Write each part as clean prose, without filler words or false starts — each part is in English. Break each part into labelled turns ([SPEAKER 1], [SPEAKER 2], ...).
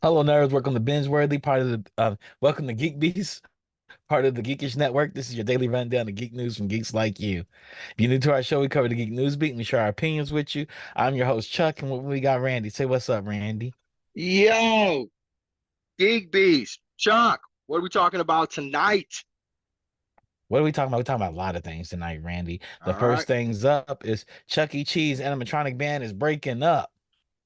[SPEAKER 1] Hello, nerds. Welcome to Binge-Worthy, part of welcome to GeekBeast, part of the Geekish Network. This is your daily rundown of geek news from geeks like you. If you're new to our show, we cover the geek news beat and we share our opinions with you. I'm your host, Chuck, and we got Randy. Say what's up, Randy.
[SPEAKER 2] Yo, GeekBeast, Chuck, what are we talking about tonight?
[SPEAKER 1] What are we talking about? We're talking about a lot of things tonight, Randy. The
[SPEAKER 2] All
[SPEAKER 1] first
[SPEAKER 2] right.
[SPEAKER 1] things up is Chuck E. Cheese animatronic band is breaking up.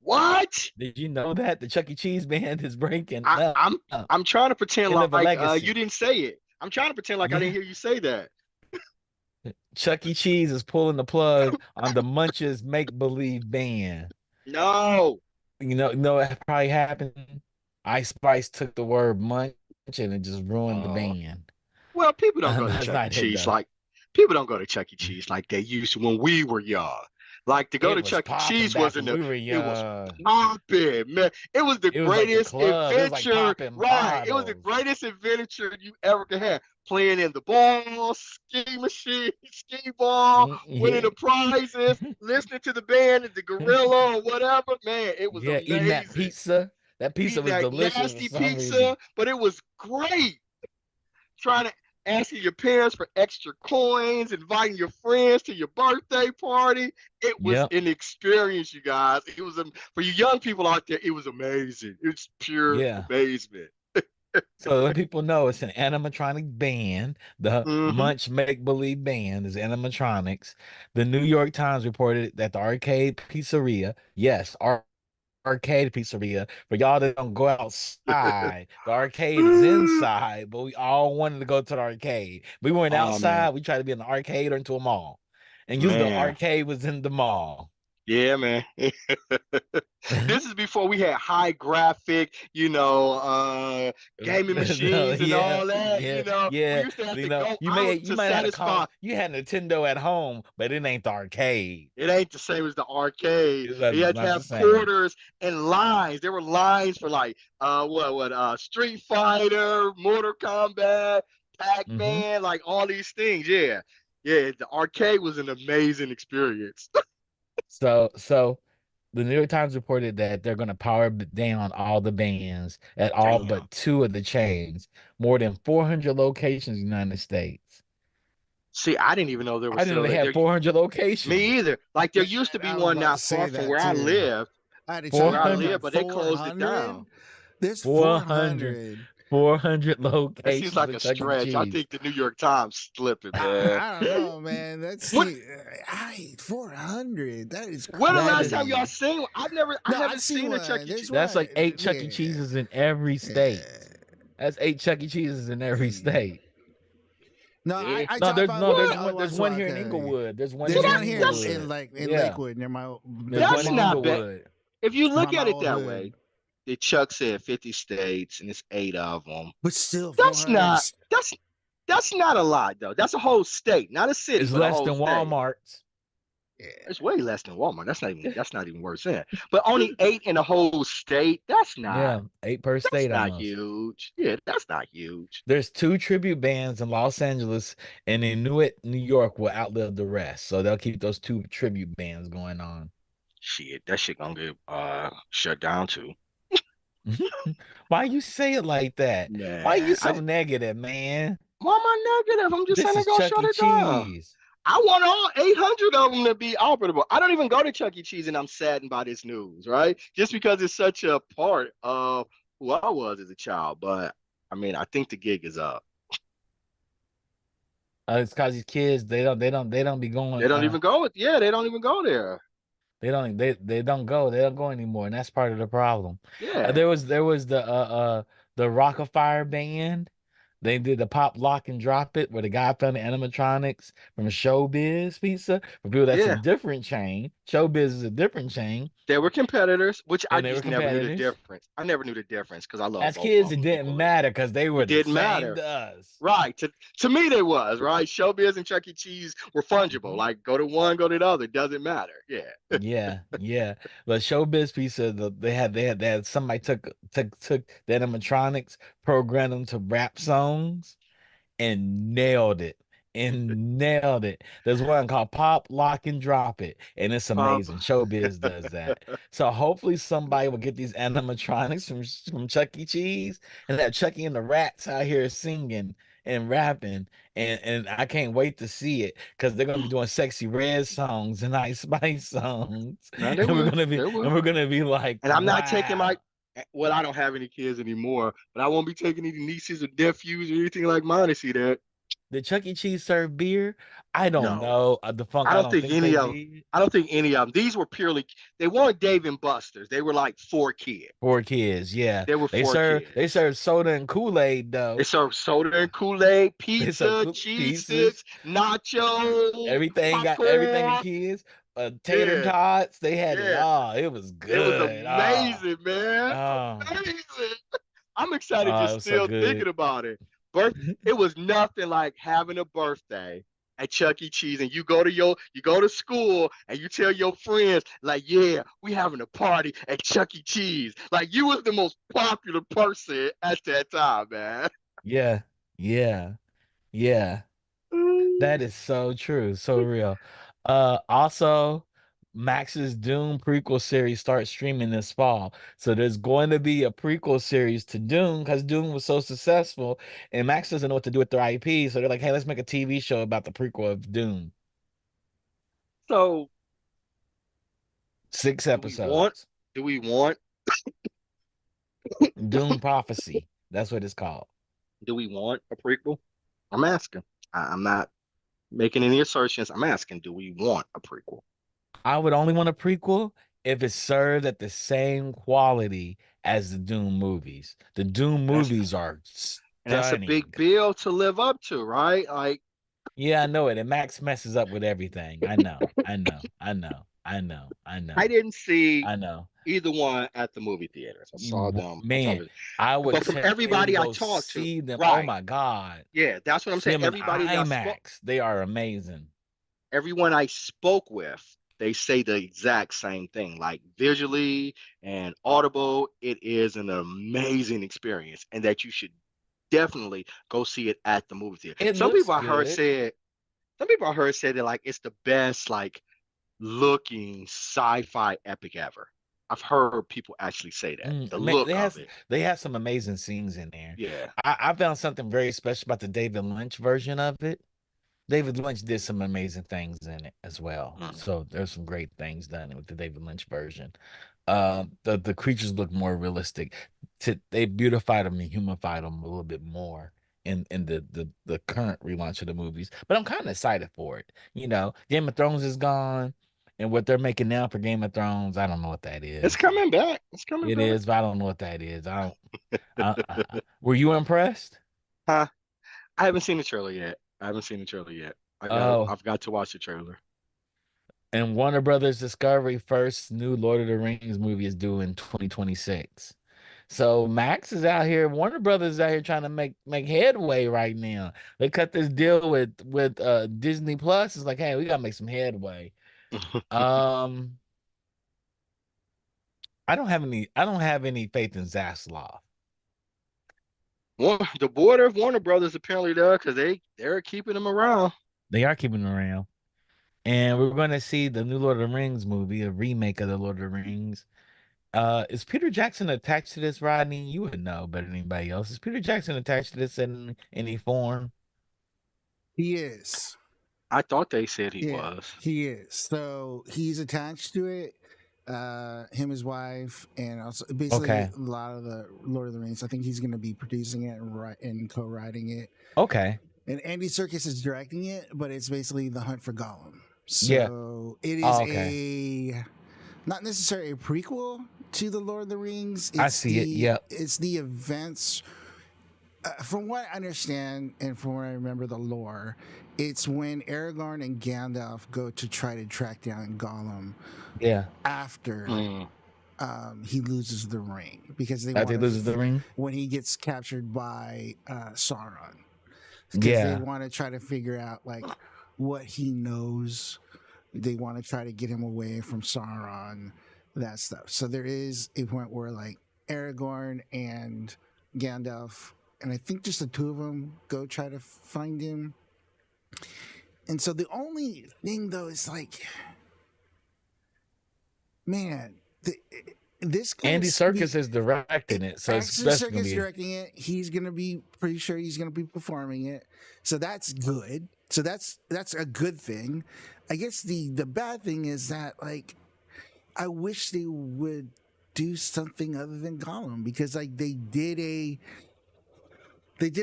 [SPEAKER 2] What?
[SPEAKER 1] Did you know that the Chuck E. Cheese band is breaking
[SPEAKER 2] I,
[SPEAKER 1] up?
[SPEAKER 2] I'm I'm trying to pretend
[SPEAKER 1] End of a
[SPEAKER 2] like you
[SPEAKER 1] legacy.
[SPEAKER 2] didn't say it. I'm trying to pretend like I didn't
[SPEAKER 1] Yeah.
[SPEAKER 2] hear you say that.
[SPEAKER 1] Chuck E. Cheese is pulling the plug on the Munches Make Believe band.
[SPEAKER 2] No.
[SPEAKER 1] You know what probably happened? Ice Spice took the word munch and it just ruined the
[SPEAKER 2] Uh,
[SPEAKER 1] band.
[SPEAKER 2] well, people don't go to
[SPEAKER 1] That's
[SPEAKER 2] Chuck E.
[SPEAKER 1] not it
[SPEAKER 2] Cheese
[SPEAKER 1] though.
[SPEAKER 2] like people don't go to Chuck E. Cheese like they used to when we were young. Like to go
[SPEAKER 1] It
[SPEAKER 2] to
[SPEAKER 1] was
[SPEAKER 2] Chuck E.
[SPEAKER 1] popping
[SPEAKER 2] Cheese
[SPEAKER 1] back
[SPEAKER 2] wasn't
[SPEAKER 1] when
[SPEAKER 2] the
[SPEAKER 1] we were
[SPEAKER 2] it was
[SPEAKER 1] young.
[SPEAKER 2] popping, man. It was the
[SPEAKER 1] It was like the
[SPEAKER 2] greatest
[SPEAKER 1] club. It was like
[SPEAKER 2] adventure,
[SPEAKER 1] popping
[SPEAKER 2] right? It was the
[SPEAKER 1] bottles.
[SPEAKER 2] greatest adventure you ever could have. Playing in the ball, ski machine, ski ball, winning
[SPEAKER 1] Yeah.
[SPEAKER 2] the prizes, listening to the band and the gorilla or whatever. Man, it was
[SPEAKER 1] Yeah, eating that
[SPEAKER 2] amazing.
[SPEAKER 1] pizza. That pizza
[SPEAKER 2] Eating
[SPEAKER 1] was
[SPEAKER 2] that
[SPEAKER 1] delicious for
[SPEAKER 2] nasty
[SPEAKER 1] some reason.
[SPEAKER 2] pizza, but it was great trying to asking your parents for extra coins, inviting your friends to your birthday party. It was
[SPEAKER 1] Yep.
[SPEAKER 2] an experience, you guys. It was for you young people out there. It was amazing. It's pure
[SPEAKER 1] Yeah.
[SPEAKER 2] amazement.
[SPEAKER 1] So let people know it's an animatronic band. The
[SPEAKER 2] Hmm.
[SPEAKER 1] Munch Make Believe band is animatronics. The New York Times reported that the arcade pizzeria, yes, arcade pizzeria, for y'all that don't go outside, the arcade is inside, but we all wanted to go to the arcade. We weren't
[SPEAKER 2] Oh man,
[SPEAKER 1] outside. We tried to be in the arcade or into a mall. And usually the
[SPEAKER 2] man,
[SPEAKER 1] arcade was in the mall.
[SPEAKER 2] yeah, man. This is before we had high graphic, gaming
[SPEAKER 1] No,
[SPEAKER 2] machines and
[SPEAKER 1] yeah,
[SPEAKER 2] all that.
[SPEAKER 1] yeah,
[SPEAKER 2] We
[SPEAKER 1] yeah.
[SPEAKER 2] used to have
[SPEAKER 1] You
[SPEAKER 2] to
[SPEAKER 1] know,
[SPEAKER 2] go
[SPEAKER 1] you
[SPEAKER 2] out
[SPEAKER 1] may you
[SPEAKER 2] to
[SPEAKER 1] might have had a
[SPEAKER 2] satisfy.
[SPEAKER 1] you had Nintendo at home, but it ain't the arcade.
[SPEAKER 2] It ain't the same as the arcade. You
[SPEAKER 1] It's
[SPEAKER 2] had to
[SPEAKER 1] not the
[SPEAKER 2] have
[SPEAKER 1] same.
[SPEAKER 2] quarters and lines. There were lines for like Street Fighter, Mortal Kombat,
[SPEAKER 1] Hmm.
[SPEAKER 2] Pac-Man, like all these things. Yeah. Yeah, the arcade was an amazing experience.
[SPEAKER 1] So the New York Times reported that they're going to power down all the bans at all
[SPEAKER 2] Damn.
[SPEAKER 1] but two of the chains, more than 400 locations in the United States.
[SPEAKER 2] See, I didn't even know there was
[SPEAKER 1] I didn't know
[SPEAKER 2] still
[SPEAKER 1] they
[SPEAKER 2] there.
[SPEAKER 1] had 400
[SPEAKER 2] Me
[SPEAKER 1] locations.
[SPEAKER 2] either. Like there
[SPEAKER 3] Man,
[SPEAKER 2] used to be
[SPEAKER 3] I was
[SPEAKER 2] one
[SPEAKER 3] about
[SPEAKER 2] not
[SPEAKER 3] to
[SPEAKER 2] far
[SPEAKER 3] say
[SPEAKER 2] from
[SPEAKER 3] that
[SPEAKER 2] where I
[SPEAKER 3] too.
[SPEAKER 2] live,
[SPEAKER 3] I had to
[SPEAKER 2] from
[SPEAKER 3] check.
[SPEAKER 2] where
[SPEAKER 3] I'm
[SPEAKER 2] I
[SPEAKER 3] like,
[SPEAKER 2] live,
[SPEAKER 1] 400,
[SPEAKER 2] but they closed it
[SPEAKER 3] 400?
[SPEAKER 2] down.
[SPEAKER 3] There's
[SPEAKER 1] 400,
[SPEAKER 3] 400.
[SPEAKER 1] 400
[SPEAKER 2] That seems
[SPEAKER 1] locations
[SPEAKER 2] like
[SPEAKER 1] of
[SPEAKER 2] a
[SPEAKER 1] Chuck E.
[SPEAKER 2] stretch. I
[SPEAKER 1] Cheese.
[SPEAKER 2] think the New York Times slipping, man.
[SPEAKER 3] I don't know, man. That's
[SPEAKER 2] What
[SPEAKER 3] the 400. That is
[SPEAKER 2] When the
[SPEAKER 1] That
[SPEAKER 2] last
[SPEAKER 1] is
[SPEAKER 2] time y'all
[SPEAKER 3] crazy.
[SPEAKER 2] seen one? I
[SPEAKER 3] No, I've
[SPEAKER 2] haven't
[SPEAKER 3] seen
[SPEAKER 2] seen a Chuck
[SPEAKER 3] one.
[SPEAKER 2] E. Cheese.
[SPEAKER 3] There's
[SPEAKER 1] that's
[SPEAKER 3] one.
[SPEAKER 1] like eight Chuck E.
[SPEAKER 3] Yeah.
[SPEAKER 1] Cheeses in every state.
[SPEAKER 3] Yeah.
[SPEAKER 1] That's eight Chuck E. Cheeses in every
[SPEAKER 3] Yeah.
[SPEAKER 1] state.
[SPEAKER 3] No,
[SPEAKER 2] Yeah.
[SPEAKER 3] I
[SPEAKER 1] No,
[SPEAKER 3] talk
[SPEAKER 1] there's
[SPEAKER 3] about
[SPEAKER 1] no,
[SPEAKER 3] one
[SPEAKER 2] What?
[SPEAKER 3] other
[SPEAKER 1] there's
[SPEAKER 3] one,
[SPEAKER 1] one
[SPEAKER 3] so I
[SPEAKER 1] here in
[SPEAKER 3] can.
[SPEAKER 1] Inglewood. There's one
[SPEAKER 2] See,
[SPEAKER 3] There's
[SPEAKER 1] here in
[SPEAKER 3] one
[SPEAKER 2] that's
[SPEAKER 3] here
[SPEAKER 2] that's
[SPEAKER 3] in
[SPEAKER 1] Inglewood.
[SPEAKER 3] like in
[SPEAKER 1] Yeah,
[SPEAKER 3] Lakewood near
[SPEAKER 1] there's one
[SPEAKER 2] that's
[SPEAKER 1] in
[SPEAKER 2] not bad.
[SPEAKER 1] Inglewood.
[SPEAKER 2] If you
[SPEAKER 3] by
[SPEAKER 2] look
[SPEAKER 3] my
[SPEAKER 2] at it
[SPEAKER 3] old
[SPEAKER 2] that way,
[SPEAKER 3] hood.
[SPEAKER 2] the Chuck said 50 states and it's eight of them.
[SPEAKER 3] But still
[SPEAKER 2] That's
[SPEAKER 3] 400.
[SPEAKER 2] not that's not a lot though. That's a whole state, not a city,
[SPEAKER 1] It's
[SPEAKER 2] but a
[SPEAKER 1] less
[SPEAKER 2] whole
[SPEAKER 1] than
[SPEAKER 2] state.
[SPEAKER 1] Walmart's.
[SPEAKER 2] It's way less than Walmart. That's not even worth saying. But only eight in a whole state.
[SPEAKER 1] Yeah, eight per
[SPEAKER 2] That's
[SPEAKER 1] state
[SPEAKER 2] not
[SPEAKER 1] almost.
[SPEAKER 2] huge. Yeah, that's not huge.
[SPEAKER 1] There's two tribute bands in Los Angeles, and Inuit, New York will outlive the rest. So they'll keep those two tribute bands going on.
[SPEAKER 2] Shit, that shit gonna get shut down too.
[SPEAKER 1] Why you say it like that? Why you
[SPEAKER 2] Man,
[SPEAKER 1] so negative, man?
[SPEAKER 2] why am I negative? I'm just saying
[SPEAKER 1] This
[SPEAKER 2] they're
[SPEAKER 1] is
[SPEAKER 2] gonna
[SPEAKER 1] Chuck
[SPEAKER 2] shut
[SPEAKER 1] E.
[SPEAKER 2] it down.
[SPEAKER 1] Cheese.
[SPEAKER 2] I want all 800 of them to be operable. I don't even go to Chuck E. Cheese and I'm saddened by this news, right? Just because it's such a part of who I was as a child. But I mean, I think the gig is up.
[SPEAKER 1] It's because these kids they don't be going.
[SPEAKER 2] They don't even go. Yeah, they don't even go there.
[SPEAKER 1] They don't go anymore, and that's part of the problem.
[SPEAKER 2] Yeah,
[SPEAKER 1] There was the Rockefeller band. They did the pop lock and drop it where the guy found the animatronics from Showbiz Pizza. For people that's a
[SPEAKER 2] yeah.
[SPEAKER 1] different chain. Showbiz is a different chain,
[SPEAKER 2] They were competitors, which I
[SPEAKER 1] and they were
[SPEAKER 2] just never knew the
[SPEAKER 1] competitors.
[SPEAKER 2] difference. I never knew the difference because I love
[SPEAKER 1] As
[SPEAKER 2] both
[SPEAKER 1] kids,
[SPEAKER 2] of
[SPEAKER 1] it
[SPEAKER 2] them
[SPEAKER 1] didn't
[SPEAKER 2] equally.
[SPEAKER 1] matter because they were
[SPEAKER 2] It
[SPEAKER 1] the
[SPEAKER 2] didn't
[SPEAKER 1] same
[SPEAKER 2] matter.
[SPEAKER 1] to us.
[SPEAKER 2] Right. To me, they was, right? Showbiz and Chuck E. Cheese were fungible.
[SPEAKER 1] Mhm.
[SPEAKER 2] Like, go to one, go to the other. Doesn't matter. Yeah.
[SPEAKER 1] Yeah, yeah. But Showbiz Pizza, they had somebody took the animatronics, programmed them to rap songs, and nailed it. and nailed it. There's one called Pop, Lock, and Drop It, and it's
[SPEAKER 2] Pop.
[SPEAKER 1] amazing. Showbiz does that. So hopefully somebody will get these animatronics from Chuck E. Cheese and have Chucky and the rats out here singing and rapping. And I can't wait to see it because they're gonna be doing Sexy Red songs and Ice Spice songs.
[SPEAKER 2] No, they
[SPEAKER 1] And we're
[SPEAKER 2] will.
[SPEAKER 1] gonna be
[SPEAKER 2] They will.
[SPEAKER 1] and we're gonna be like,
[SPEAKER 2] And I'm not taking my.
[SPEAKER 1] wow.
[SPEAKER 2] Well, I don't have any kids anymore, but I won't be taking any nieces or nephews or anything like mine to see that.
[SPEAKER 1] Did Chuck E. Cheese serve beer? I don't
[SPEAKER 2] No,
[SPEAKER 1] know. Defunct,
[SPEAKER 2] I
[SPEAKER 1] I
[SPEAKER 2] don't
[SPEAKER 1] don't
[SPEAKER 2] think
[SPEAKER 1] think they
[SPEAKER 2] any of.
[SPEAKER 1] did.
[SPEAKER 2] I don't think any of them. These were purely. They weren't Dave and Buster's. They were like 4 kids.
[SPEAKER 1] Four kids, yeah.
[SPEAKER 2] They were four
[SPEAKER 1] They
[SPEAKER 2] kids.
[SPEAKER 1] serve soda and Kool-Aid
[SPEAKER 2] They
[SPEAKER 1] though.
[SPEAKER 2] served soda and Kool-Aid,
[SPEAKER 1] They serve
[SPEAKER 2] pizza, cheese
[SPEAKER 1] pizzas,
[SPEAKER 2] sticks, nacho,
[SPEAKER 1] everything in
[SPEAKER 2] popcorn.
[SPEAKER 1] kids. Tater
[SPEAKER 2] Yeah,
[SPEAKER 1] tots, they had it
[SPEAKER 2] yeah.
[SPEAKER 1] all. It was
[SPEAKER 2] It was
[SPEAKER 1] good.
[SPEAKER 2] amazing, man.
[SPEAKER 1] Oh,
[SPEAKER 2] Amazing. I'm excited
[SPEAKER 1] it
[SPEAKER 2] just
[SPEAKER 1] was so
[SPEAKER 2] still thinking
[SPEAKER 1] good.
[SPEAKER 2] about it. Birth, it was nothing like having a birthday at Chuck E. Cheese and you go to school and you tell your friends, like, yeah, we having a party at Chuck E. Cheese. Like you was the most popular person at that time, man.
[SPEAKER 1] Yeah, yeah, yeah. That is so true, so real. Also, Max's Dune prequel series starts streaming this fall. So there's going to be a prequel series to Dune because Dune was so successful, and Max doesn't know what to do with their IP. So they're like, hey, let's make a TV show about the prequel of Dune.
[SPEAKER 2] So
[SPEAKER 1] Six
[SPEAKER 2] do we want
[SPEAKER 1] episodes.
[SPEAKER 2] do we want
[SPEAKER 1] Dune Prophecy. That's what it's called.
[SPEAKER 2] do we want a prequel? I'm asking. I'm not making any assertions. I'm asking, do we want a prequel?
[SPEAKER 1] I would only want a prequel if it served at the same quality as the Dune movies. The Dune
[SPEAKER 2] That's
[SPEAKER 1] movies are
[SPEAKER 2] and that's a big
[SPEAKER 1] stunning.
[SPEAKER 2] bill to live up to, right? Like
[SPEAKER 1] Yeah, I know it. And Max messes up with everything. I know. I know. I know. I know. I
[SPEAKER 2] I
[SPEAKER 1] know.
[SPEAKER 2] didn't see
[SPEAKER 1] I know.
[SPEAKER 2] either one at the movie theaters. I saw them on
[SPEAKER 1] Man,
[SPEAKER 2] television.
[SPEAKER 1] I would
[SPEAKER 2] But from
[SPEAKER 1] tell you to
[SPEAKER 2] everybody I
[SPEAKER 1] go
[SPEAKER 2] talked to,
[SPEAKER 1] see them. Oh
[SPEAKER 2] right.
[SPEAKER 1] my God.
[SPEAKER 2] Yeah, that's what I'm
[SPEAKER 1] See
[SPEAKER 2] saying.
[SPEAKER 1] them in IMAX. They are amazing.
[SPEAKER 2] Everyone I spoke with, they say the exact same thing. Like visually and audible, it is an amazing experience, and that you should definitely go see it at the movie theater.
[SPEAKER 1] It looks good.
[SPEAKER 2] Some people I heard say that like it's the best like looking sci-fi epic ever. I've heard people actually say that. The look of it.
[SPEAKER 1] They have some amazing scenes in there.
[SPEAKER 2] Yeah.
[SPEAKER 1] I found something very special about the David Lynch version of it. David Lynch did some amazing things in it as well.
[SPEAKER 2] Mm.
[SPEAKER 1] So there's some great things done with the David Lynch version. The creatures look more realistic. They beautified them and humified them a little bit more in the current relaunch of the movies. But I'm kind of excited for it. You know, Game of Thrones is gone, and what they're making now for Game of Thrones, I don't know what that
[SPEAKER 2] It's
[SPEAKER 1] is.
[SPEAKER 2] coming back. It's coming
[SPEAKER 1] It
[SPEAKER 2] back.
[SPEAKER 1] is, but I don't know what that is. I don't. Were you impressed?
[SPEAKER 2] Huh? I haven't seen the trailer yet. I haven't seen the trailer yet.
[SPEAKER 1] Oh,
[SPEAKER 2] I've got to watch the trailer.
[SPEAKER 1] and Warner Brothers Discovery first new Lord of the Rings movie is due in 2026. So Max is out here, Warner Brothers is out here trying to make headway right now. They cut this deal with Disney Plus. It's like, hey, we gotta make some headway. Um, I don't have any faith in Zaslav.
[SPEAKER 2] The board of Warner Brothers apparently does because they're keeping him around.
[SPEAKER 1] They are keeping him around. And we're gonna see the new Lord of the Rings movie, a remake of the Lord of the Rings. Is Peter Jackson attached to this, Rodney? You would know better than anybody else. Is Peter Jackson attached to this in any form?
[SPEAKER 3] He is.
[SPEAKER 2] I thought they said he
[SPEAKER 3] Yeah,
[SPEAKER 2] was.
[SPEAKER 3] he is. So he's attached to it. Him, his wife, and also basically
[SPEAKER 1] Okay.
[SPEAKER 3] a lot of the Lord of the Rings. I think he's going to be producing it and co-writing it.
[SPEAKER 1] Okay.
[SPEAKER 3] And Andy Serkis is directing it, but it's basically the hunt for Gollum.
[SPEAKER 1] Yeah.
[SPEAKER 3] So it is
[SPEAKER 1] Oh, okay.
[SPEAKER 3] not necessarily a prequel to the Lord of the Rings.
[SPEAKER 1] I see it. Yep.
[SPEAKER 3] It's the events. From what I understand and from what I remember the lore, it's when Aragorn and Gandalf go to try to track down Gollum
[SPEAKER 1] Yeah.
[SPEAKER 3] after
[SPEAKER 2] Mm.
[SPEAKER 3] he loses the ring because they
[SPEAKER 1] After he
[SPEAKER 3] want
[SPEAKER 1] loses the ring.
[SPEAKER 3] when he gets captured by Sauron because they
[SPEAKER 1] Yeah.
[SPEAKER 3] want to try to figure out like what he knows. They want to try to get him away from Sauron, that stuff. So there is a point where like Aragorn and Gandalf, and I think just the two of them go try to find him. And so the only thing though is like, man, this kind
[SPEAKER 1] Andy
[SPEAKER 3] of
[SPEAKER 1] Serkis is directing it, so it's
[SPEAKER 3] Axel
[SPEAKER 1] best gonna
[SPEAKER 3] Circus
[SPEAKER 1] be.
[SPEAKER 3] directing it. He's gonna be pretty sure he's gonna be performing it, so that's good. So that's a good thing. I guess the bad thing is that like I wish they would do something other than Gollum, because like they did a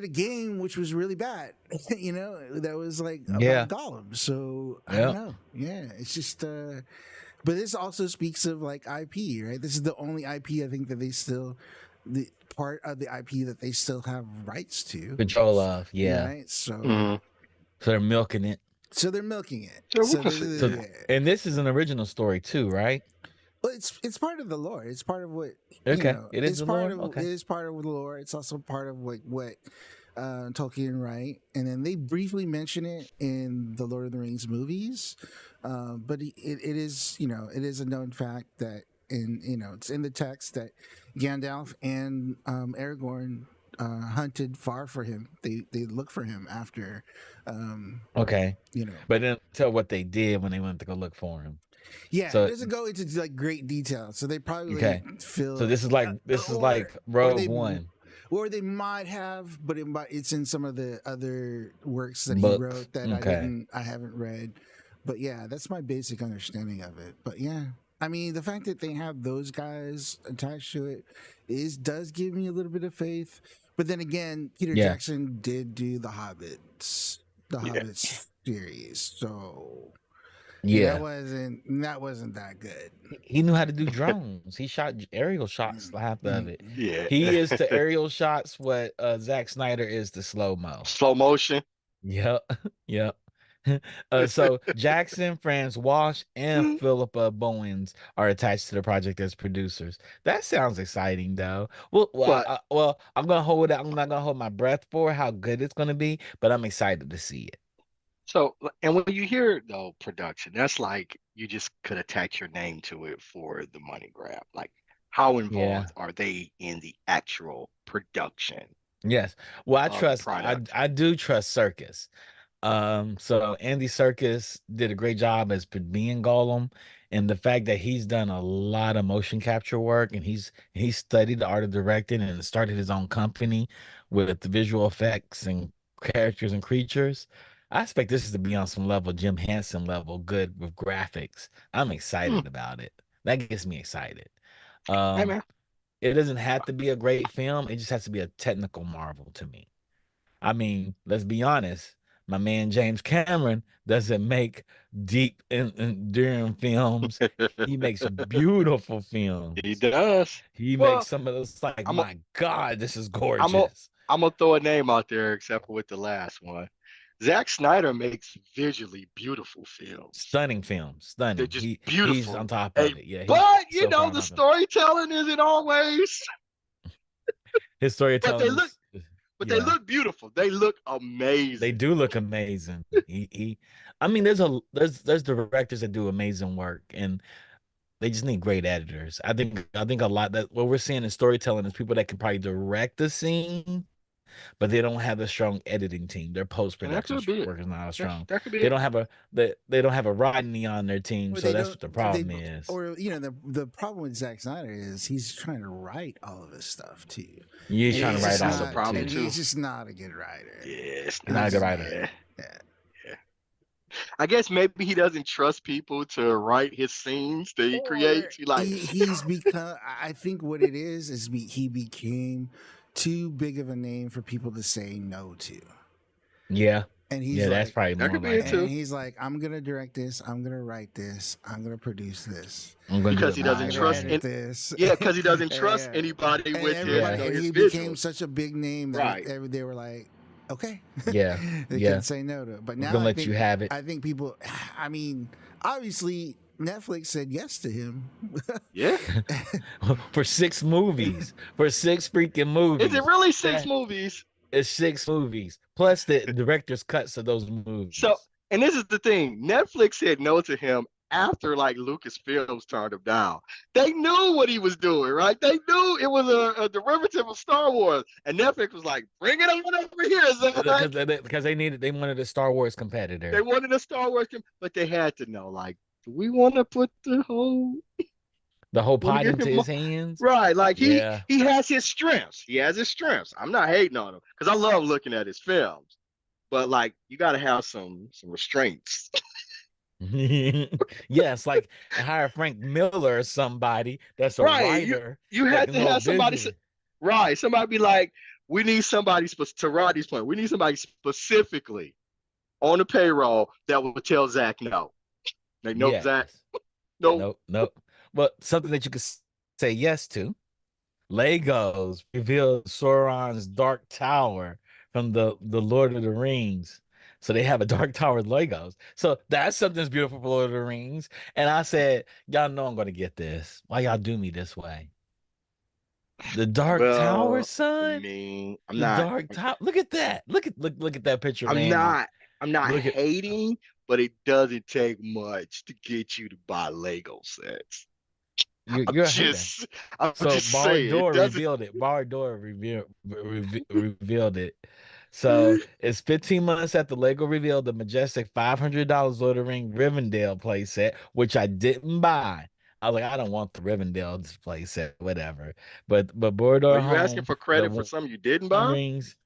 [SPEAKER 3] game which was really bad, you know, that was like about
[SPEAKER 1] Yeah,
[SPEAKER 3] Gollum. So I don't
[SPEAKER 1] yeah,
[SPEAKER 3] know. Yeah, it's just but this also speaks of like IP, right? This is the only IP I think that they still, the part of the IP that they still have rights to,
[SPEAKER 1] control of, yeah.
[SPEAKER 3] right? So
[SPEAKER 2] Mm-hmm.
[SPEAKER 1] So they're milking it.
[SPEAKER 3] so they're milking it.
[SPEAKER 2] So we
[SPEAKER 3] So
[SPEAKER 2] can see
[SPEAKER 1] So,
[SPEAKER 2] that.
[SPEAKER 3] the,
[SPEAKER 1] and this is an original story too, right?
[SPEAKER 3] well, it's part of the lore. It's part of what, you
[SPEAKER 1] Okay,
[SPEAKER 3] know.
[SPEAKER 1] it is
[SPEAKER 3] It's
[SPEAKER 1] the
[SPEAKER 3] part
[SPEAKER 1] lore.
[SPEAKER 3] of
[SPEAKER 1] Okay,
[SPEAKER 3] it is part of the lore. It's also part of what Tolkien write, and then they briefly mention it in the Lord of the Rings movies. But it is, you know, it is a known fact that in, you know, it's in the text that Gandalf and Aragorn hunted far for him. They look for him after,
[SPEAKER 1] okay,
[SPEAKER 3] you know.
[SPEAKER 1] but then tell what they did when they went to go look for him.
[SPEAKER 3] Yeah, it
[SPEAKER 1] So
[SPEAKER 3] doesn't go into like great detail. So they probably
[SPEAKER 1] okay, so
[SPEAKER 3] feel,
[SPEAKER 1] this is like
[SPEAKER 3] or
[SPEAKER 1] Rogue
[SPEAKER 3] they
[SPEAKER 1] One
[SPEAKER 3] or they might have, but it's in some of the other works that he
[SPEAKER 1] books.
[SPEAKER 3] wrote that
[SPEAKER 1] Okay,
[SPEAKER 3] I haven't read. But yeah, that's my basic understanding of it. But yeah, I mean, the fact that they have those guys attached to it does give me a little bit of faith. But then again, Peter
[SPEAKER 1] yeah,
[SPEAKER 3] Jackson did do the
[SPEAKER 2] Yeah.
[SPEAKER 3] Hobbits series, so yeah,
[SPEAKER 1] yeah.
[SPEAKER 3] that wasn't that good.
[SPEAKER 1] He knew how to do drones. He shot aerial shots, half of it.
[SPEAKER 3] Mm-mm.
[SPEAKER 2] Yeah.
[SPEAKER 1] He is to aerial shots what Zack Snyder is to slow mo.
[SPEAKER 2] Slow motion.
[SPEAKER 1] Yep, yep. So Jackson, Franz Walsh, and Philippa Bowens are attached to the project as producers. That sounds exciting, though.
[SPEAKER 2] But
[SPEAKER 1] I'm gonna hold it. I'm not gonna hold my breath for how good it's gonna be, but I'm excited to see it.
[SPEAKER 2] so, and when you hear though production, that's like you just could attach your name to it for the money grab. Like, how
[SPEAKER 1] Yeah.
[SPEAKER 2] involved are they in the actual production
[SPEAKER 1] Yes. Well,
[SPEAKER 2] of the
[SPEAKER 1] I
[SPEAKER 2] product?
[SPEAKER 1] I do trust Circus. So Andy Serkis did a great job as being Gollum, and the fact that he's done a lot of motion capture work, and he's studied the art of directing and started his own company with the visual effects and characters and creatures. I expect this is to be on some level, Jim Henson level, good with graphics. I'm
[SPEAKER 2] Hmm.
[SPEAKER 1] excited about it. That gets me excited.
[SPEAKER 2] Hey
[SPEAKER 1] Um,
[SPEAKER 2] man,
[SPEAKER 1] it doesn't have to be a great film; it just has to be a technical marvel to me. I mean, let's be honest. My man James Cameron doesn't make deep and enduring films. He makes beautiful
[SPEAKER 2] he
[SPEAKER 1] films.
[SPEAKER 2] does.
[SPEAKER 1] He makes
[SPEAKER 2] Well,
[SPEAKER 1] some of those like,
[SPEAKER 2] I'm a,
[SPEAKER 1] my God, this is
[SPEAKER 2] I'm a,
[SPEAKER 1] gorgeous.
[SPEAKER 2] I'm gonna throw a name out there, except for with the last one. Zack Snyder makes visually beautiful films.
[SPEAKER 1] Stunning film,
[SPEAKER 2] They're
[SPEAKER 1] stunning.
[SPEAKER 2] just
[SPEAKER 1] He's on
[SPEAKER 2] beautiful.
[SPEAKER 1] top
[SPEAKER 2] And
[SPEAKER 1] of it. Yeah, he's
[SPEAKER 2] but you
[SPEAKER 1] so far
[SPEAKER 2] know
[SPEAKER 1] on
[SPEAKER 2] the
[SPEAKER 1] top of it.
[SPEAKER 2] storytelling isn't always,
[SPEAKER 1] His
[SPEAKER 2] but
[SPEAKER 1] storytelling
[SPEAKER 2] but they
[SPEAKER 1] yeah,
[SPEAKER 2] look beautiful. They look
[SPEAKER 1] they
[SPEAKER 2] amazing.
[SPEAKER 1] do look amazing. I mean, there's directors that do amazing work, and they just need great editors. I think a lot that what we're seeing in storytelling is people that can probably direct the scene, but they don't have a strong editing team. Their post
[SPEAKER 2] And that
[SPEAKER 1] production
[SPEAKER 2] could be it.
[SPEAKER 1] work is not as
[SPEAKER 2] That's
[SPEAKER 1] strong.
[SPEAKER 2] that could be
[SPEAKER 1] They
[SPEAKER 2] it.
[SPEAKER 1] don't have they don't have a Rodney on their team,
[SPEAKER 3] Or
[SPEAKER 1] so
[SPEAKER 3] they
[SPEAKER 1] that's
[SPEAKER 3] don't
[SPEAKER 1] what the
[SPEAKER 3] they
[SPEAKER 1] problem is.
[SPEAKER 3] or you know, the problem with Zack Snyder is he's trying to write all of his stuff too,
[SPEAKER 1] He's
[SPEAKER 3] and
[SPEAKER 1] trying to
[SPEAKER 3] he's
[SPEAKER 1] write
[SPEAKER 3] just
[SPEAKER 2] That's
[SPEAKER 1] all
[SPEAKER 2] a
[SPEAKER 1] of
[SPEAKER 3] not,
[SPEAKER 1] it
[SPEAKER 2] problem
[SPEAKER 3] and
[SPEAKER 1] too.
[SPEAKER 2] too.
[SPEAKER 3] he's just not a good writer.
[SPEAKER 2] Yeah, it's
[SPEAKER 1] He's not a
[SPEAKER 2] not.
[SPEAKER 1] good
[SPEAKER 3] He's
[SPEAKER 1] writer.
[SPEAKER 3] not.
[SPEAKER 2] Yeah,
[SPEAKER 3] Yeah.
[SPEAKER 2] yeah. I guess maybe he doesn't trust people to write his scenes that he
[SPEAKER 3] Or
[SPEAKER 2] creates. He like,
[SPEAKER 3] he's become. I think what it is he became too big of a name for people to say no to,
[SPEAKER 1] Yeah.
[SPEAKER 3] and he's
[SPEAKER 1] Yeah, that's
[SPEAKER 3] like,
[SPEAKER 1] probably
[SPEAKER 2] that
[SPEAKER 1] more
[SPEAKER 2] could be it
[SPEAKER 1] like it.
[SPEAKER 3] and
[SPEAKER 2] too.
[SPEAKER 3] he's like, I'm gonna direct this, I'm gonna write this, I'm gonna produce this,
[SPEAKER 1] I'm gonna do
[SPEAKER 2] Because
[SPEAKER 1] it
[SPEAKER 2] he
[SPEAKER 1] my
[SPEAKER 2] doesn't
[SPEAKER 3] I'm gonna
[SPEAKER 2] trust
[SPEAKER 1] way.
[SPEAKER 3] edit
[SPEAKER 2] and
[SPEAKER 3] this.
[SPEAKER 2] yeah, because he doesn't trust
[SPEAKER 3] Yeah.
[SPEAKER 2] anybody
[SPEAKER 3] And
[SPEAKER 2] with his,
[SPEAKER 1] Yeah.
[SPEAKER 3] everybody, and
[SPEAKER 2] his
[SPEAKER 3] he became
[SPEAKER 2] visuals.
[SPEAKER 3] such a big name that
[SPEAKER 2] Right.
[SPEAKER 3] they were like, okay,
[SPEAKER 1] Yeah.
[SPEAKER 3] they couldn't
[SPEAKER 1] Yeah.
[SPEAKER 3] say no to it. But
[SPEAKER 1] We're
[SPEAKER 3] now
[SPEAKER 1] gonna let you have it.
[SPEAKER 3] I think people, I mean, obviously Netflix said yes to him.
[SPEAKER 2] Yeah.
[SPEAKER 1] For 6 movies. For 6 freaking
[SPEAKER 2] Is it
[SPEAKER 1] movies.
[SPEAKER 2] really six
[SPEAKER 1] That
[SPEAKER 2] movies?
[SPEAKER 1] is 6 movies. Plus the director's cuts of those
[SPEAKER 2] So,
[SPEAKER 1] movies.
[SPEAKER 2] and this is the thing. Netflix said no to him after like Lucasfilms turned him down. They knew what he was doing, right? They knew it was a derivative of Star Wars, and Netflix was like, "Bring it on over here, Zach."
[SPEAKER 1] Because they wanted a Star Wars
[SPEAKER 2] They
[SPEAKER 1] competitor.
[SPEAKER 2] wanted a Star Wars, but they had to know, like, do we want to put the whole,
[SPEAKER 1] The whole
[SPEAKER 2] want to
[SPEAKER 1] pot
[SPEAKER 2] give
[SPEAKER 1] into
[SPEAKER 2] him
[SPEAKER 1] his hands.
[SPEAKER 2] right? Like
[SPEAKER 1] Yeah.
[SPEAKER 2] he has his strengths. He has his strengths. I'm not hating on him because I love looking at his films, but like, you got to have some restraints.
[SPEAKER 1] Yes, like hire Frank Miller or somebody that's a
[SPEAKER 2] Right.
[SPEAKER 1] writer
[SPEAKER 2] You
[SPEAKER 1] that
[SPEAKER 2] had
[SPEAKER 1] can
[SPEAKER 2] to
[SPEAKER 1] go
[SPEAKER 2] have somebody,
[SPEAKER 1] visually.
[SPEAKER 2] right? Somebody be like, we need somebody to Rodney's point. We need somebody specifically on the payroll that will tell Zach no. Like, nope, Zach,
[SPEAKER 1] Yes.
[SPEAKER 2] nope.
[SPEAKER 1] Nope. Nope. But something that you could say yes to. Legos revealed Sauron's Dark Tower from the Lord of the Rings. So they have a Dark Tower Legos. So that's something that's beautiful for Lord of the Rings. And I said, y'all know I'm gonna get this. Why y'all do me this way? The Dark Tower,
[SPEAKER 2] Well, I
[SPEAKER 1] son.
[SPEAKER 2] mean,
[SPEAKER 1] The Dark Tower. Look at that. Look at that picture,
[SPEAKER 2] I'm
[SPEAKER 1] Randy.
[SPEAKER 2] not, I'm not
[SPEAKER 1] Look at
[SPEAKER 2] hating, but it doesn't take much to get you to buy Lego sets. I'm
[SPEAKER 1] you're a hater.
[SPEAKER 2] just, I'm
[SPEAKER 1] So
[SPEAKER 2] just saying, it
[SPEAKER 1] Bardor
[SPEAKER 2] doesn't.
[SPEAKER 1] revealed it. Bardor revealed it. So it's 15 months after Lego revealed the majestic $500 Lord of the Ring Rivendell playset, which I didn't buy. I was like, I don't want the Rivendell playset, whatever. But
[SPEAKER 2] Are
[SPEAKER 1] Bardor
[SPEAKER 2] you asking
[SPEAKER 1] Home,
[SPEAKER 2] for
[SPEAKER 1] the
[SPEAKER 2] credit for something you didn't
[SPEAKER 1] One
[SPEAKER 2] buy?
[SPEAKER 1] Rings